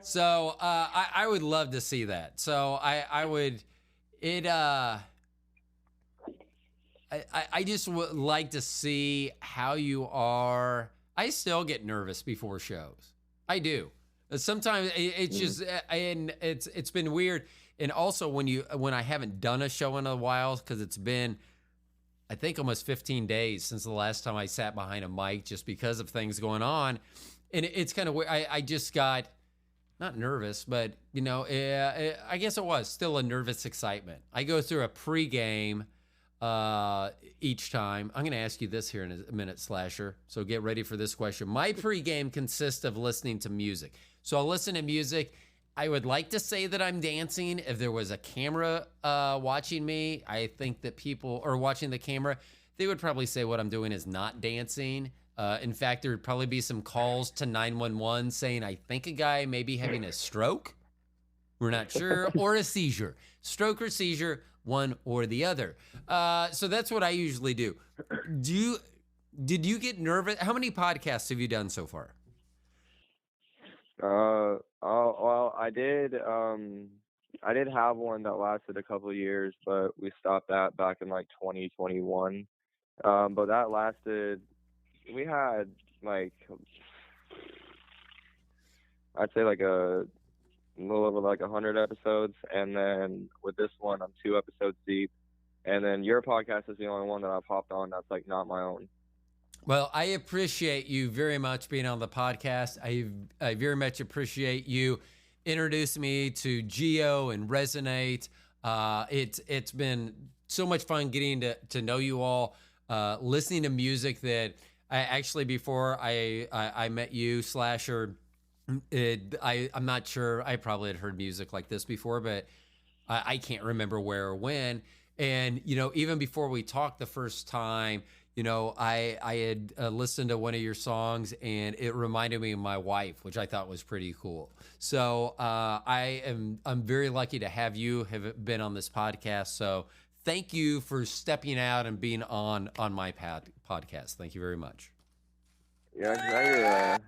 [SPEAKER 1] So, I would love to see that. So, I would. I just would like to see how you are. I still get nervous before shows. I do. Sometimes it's just, and it's been weird. And also when I haven't done a show in a while, because it's been, I think, almost 15 days since the last time I sat behind a mic, just because of things going on. And it's kind of weird. I just got, not nervous, but, I guess it was still a nervous excitement. I go through a pregame each time. I'm going to ask you this here in a minute, Slasher. So get ready for this question. My pregame consists of listening to music. So I'll listen to music. I would like to say that I'm dancing. If there was a camera watching me, I think that people are watching the camera. They would probably say what I'm doing is not dancing. In fact, there would probably be some calls to 911 saying, I think a guy may be having a stroke. We're not sure. Or a seizure. Stroke or seizure, one or the other. So that's what I usually do. Did you get nervous? How many podcasts have you done so far?
[SPEAKER 2] Well, I did have one that lasted a couple of years, but we stopped that back in like 2021. But that lasted, we had like, I'd say like a little over like 100 episodes. And then with this one, I'm 2 episodes deep. And then your podcast is the only one that I've hopped on that's like not my own.
[SPEAKER 1] Well, I appreciate you very much being on the podcast. I very much appreciate you introducing me to Gio and Resonate. It's been so much fun getting to know you all, listening to music that I actually, before I met you, Slasher, I'm not sure. I probably had heard music like this before, but I can't remember where or when. And, even before we talked the first time, I had listened to one of your songs, and it reminded me of my wife, which I thought was pretty cool. So I'm very lucky to have have been on this podcast. So thank you for stepping out and being on my podcast. Thank you very much.
[SPEAKER 2] Yeah,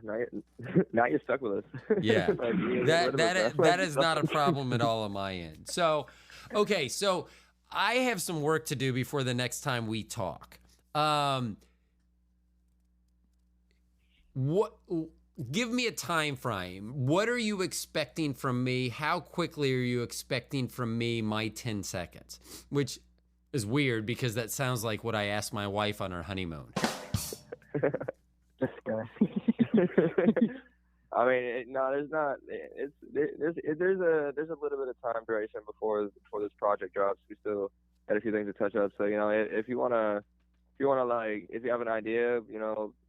[SPEAKER 2] now you're stuck with us.
[SPEAKER 1] Yeah, that is not a problem at all on my end. So, okay, so I have some work to do before the next time we talk. Give me a time frame. What are you expecting from me? How quickly are you expecting from me my 10 seconds? Which is weird because that sounds like what I asked my wife on our honeymoon.
[SPEAKER 3] This guy.
[SPEAKER 2] I mean, no, there's not. There's a little bit of time duration before this project drops. We still got a few things to touch up. So if you wanna like, if you have an idea,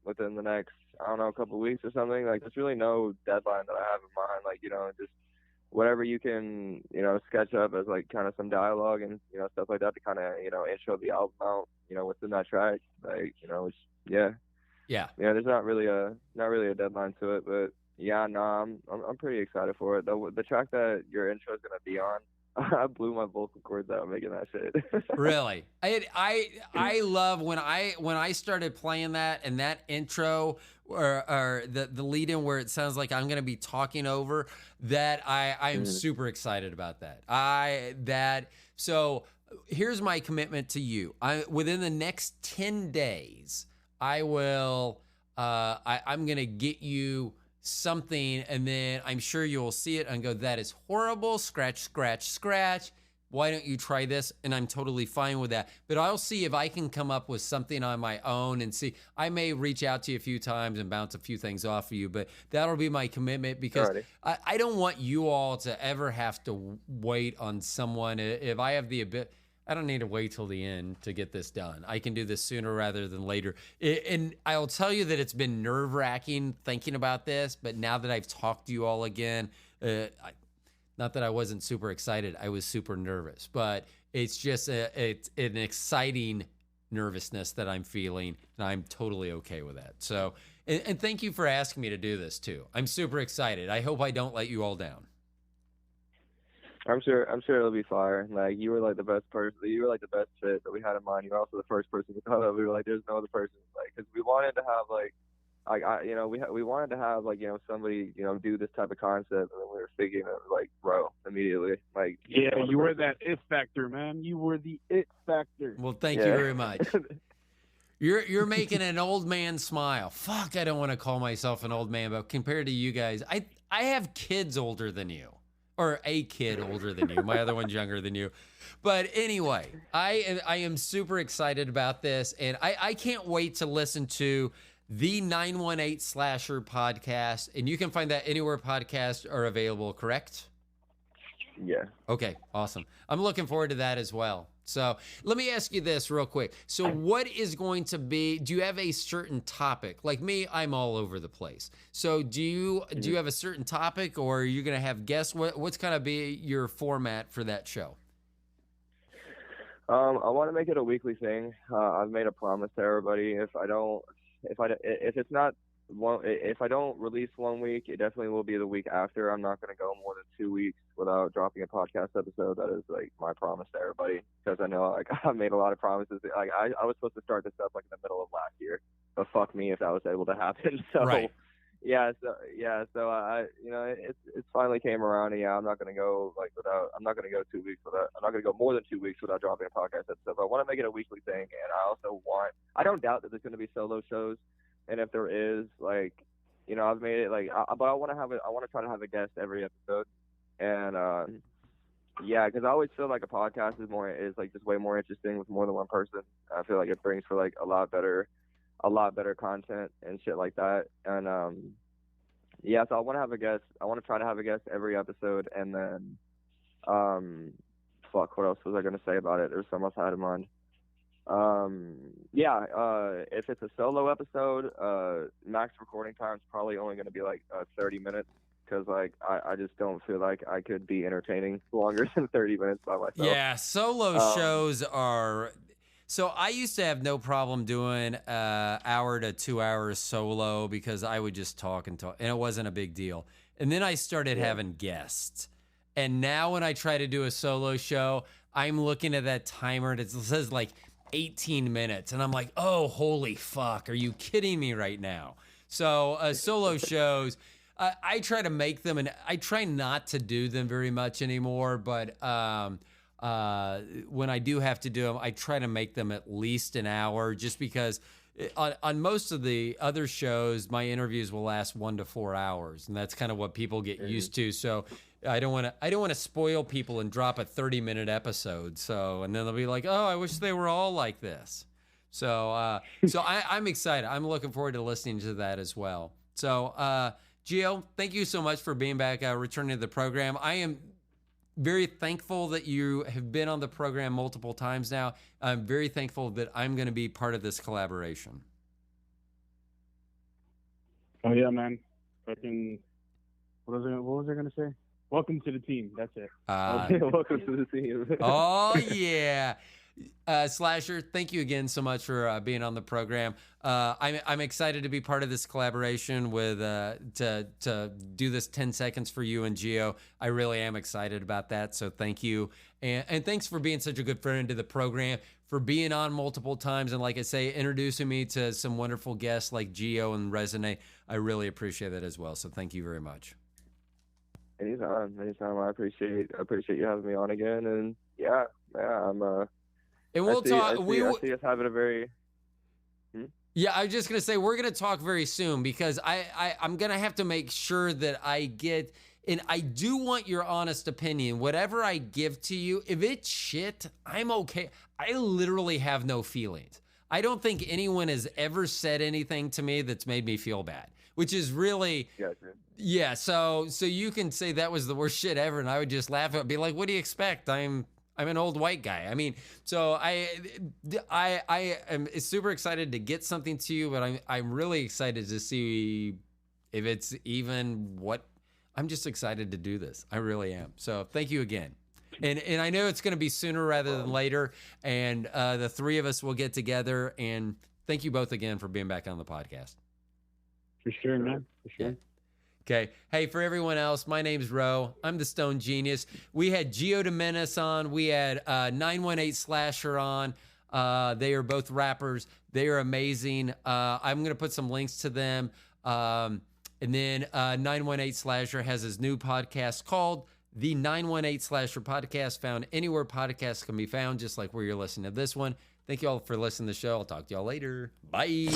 [SPEAKER 2] within the next, I don't know, a couple of weeks or something, like, there's really no deadline that I have in mind. Like, just whatever you can, sketch up as like kind of some dialogue and stuff like that to kind of intro the album out, within that track, like, yeah. There's not really a deadline to it, but yeah, no, I'm pretty excited for it. The track that your intro is gonna be on, I blew my vocal cords out making that shit.
[SPEAKER 1] Really, I love when I started playing that, and that intro or the lead in where it sounds like I'm gonna be talking over that. I am super excited about that. So here's my commitment to you. Within the next 10 days. I will, I'm going to get you something, and then I'm sure you'll see it and go, that is horrible, scratch, scratch, scratch. why don't you try this? And I'm totally fine with that. But I'll see if I can come up with something on my own and see. I may reach out to you a few times and bounce a few things off of you, but that'll be my commitment because I don't want you all to ever have to wait on someone. If I have the ability, I don't need to wait till the end to get this done. I can do this sooner rather than later. And I'll tell you that it's been nerve-wracking thinking about this, but now that I've talked to you all again, not that I wasn't super excited, I was super nervous. But it's just it's an exciting nervousness that I'm feeling, and I'm totally okay with that. So, and thank you for asking me to do this too. I'm super excited. I hope I don't let you all down.
[SPEAKER 2] I'm sure it'll be fire. Like, you were like the best person. You were like the best fit that we had in mind. You were also the first person we thought of. We were like, there's no other person. Like, because we wanted to have we wanted to have somebody do this type of concept, and then we were thinking of like bro immediately. Like,
[SPEAKER 3] yeah, you were that it factor, man. You were the it factor.
[SPEAKER 1] Well, thank you very much. You're making an old man smile. Fuck, I don't want to call myself an old man, but compared to you guys, I have kids older than you. Or a kid older than you. My other one's younger than you. But anyway, I am super excited about this, and I can't wait to listen to the 918 Slasher podcast, and you can find that anywhere podcasts are available, correct?
[SPEAKER 2] Yeah.
[SPEAKER 1] Okay, awesome. I'm looking forward to that as well. So let me ask you this real quick. So what is going to be, do you have a certain topic? Like me, I'm all over the place. So do you have a certain topic, or are you going to have guests? What's going to be your format for that show?
[SPEAKER 2] I want to make it a weekly thing. I've made a promise to everybody. If I don't release 1 week, it definitely will be the week after. I'm not going to go more than 2 weeks without dropping a podcast episode. That is like my promise to everybody, because I know like I've made a lot of promises. Like I was supposed to start this up like in the middle of last year, but fuck me if that was able to happen. So
[SPEAKER 1] right.
[SPEAKER 2] So I it's finally came around, and I'm not going to go I'm not going to go 2 weeks without. I'm not going to go more than 2 weeks without dropping a podcast episode. But I want to make it a weekly thing, and I don't doubt that there's going to be solo shows. And if there is, I've made it but I want to try to have a guest every episode. And because I always feel like a podcast is just way more interesting with more than one person. I feel like it brings for like a lot better content and shit like that. And so I want to have a guest. I want to try to have a guest every episode. And then what else was I gonna say about it? There's something else I had in mind. If it's a solo episode, max recording time is probably only going to be 30 minutes, because I just don't feel like I could be entertaining longer than 30 minutes by myself.
[SPEAKER 1] Yeah, solo shows are. So I used to have no problem doing hour to 2 hours solo, because I would just talk, and it wasn't a big deal. And then I started having guests, and now when I try to do a solo show, I'm looking at that timer and it says 18 minutes, and I'm like, oh, holy fuck, are you kidding me right now? So solo shows, I try to make them, and I try not to do them very much anymore, but when I do have to do them, I try to make them at least an hour, just because on most of the other shows, my interviews will last 1 to 4 hours, and that's kind of what people get used to. So I don't want to spoil people and drop a 30-minute episode. So, and then they'll be like, oh, I wish they were all like this. So, I'm excited. I'm looking forward to listening to that as well. So, Gio, thank you so much for being back, returning to the program. I am very thankful that you have been on the program multiple times now. I'm very thankful that I'm going to be part of this collaboration.
[SPEAKER 3] Oh yeah, man. Fucking, what was I gonna say? Welcome to the team. That's it.
[SPEAKER 2] Welcome to the team.
[SPEAKER 1] Oh yeah. Slasher, thank you again so much for being on the program. I'm excited to be part of this collaboration with to do this 10 seconds for you and Gio. I really am excited about that. So thank you, and thanks for being such a good friend to the program, for being on multiple times, and like I say, introducing me to some wonderful guests like Gio and Resonate. I really appreciate that as well. So thank you very much.
[SPEAKER 2] Anytime. I appreciate you having me on again, and I'm
[SPEAKER 1] And we'll talk.
[SPEAKER 2] I see us having a very.
[SPEAKER 1] Yeah, I was just gonna say we're gonna talk very soon, because I'm gonna have to make sure that I get And I do want your honest opinion. Whatever I give to you, if it's shit, I'm okay. I literally have no feelings. I don't think anyone has ever said anything to me that's made me feel bad, which is really, yeah. So you can say that was the worst shit ever, and I would just laugh at it, be like, what do you expect? I'm an old white guy. I mean, so I am super excited to get something to you, but I'm really excited to see if it's even what. I'm just excited to do this. I really am. So thank you again. And I know it's going to be sooner rather than later, and the three of us will get together. And thank you both again for being back on the podcast.
[SPEAKER 3] For sure, man. For sure.
[SPEAKER 1] Yeah. Okay. Hey, for everyone else, my name's Ro. I'm the Stone Genius. We had Gio DaMenace on. We had 918 Slasher on. They are both rappers. They are amazing. I'm going to put some links to them. And then 918 Slasher has his new podcast called The 918 Slasher Podcast, found anywhere podcasts can be found, just like where you're listening to this one. Thank you all for listening to the show. I'll talk to y'all later. Bye.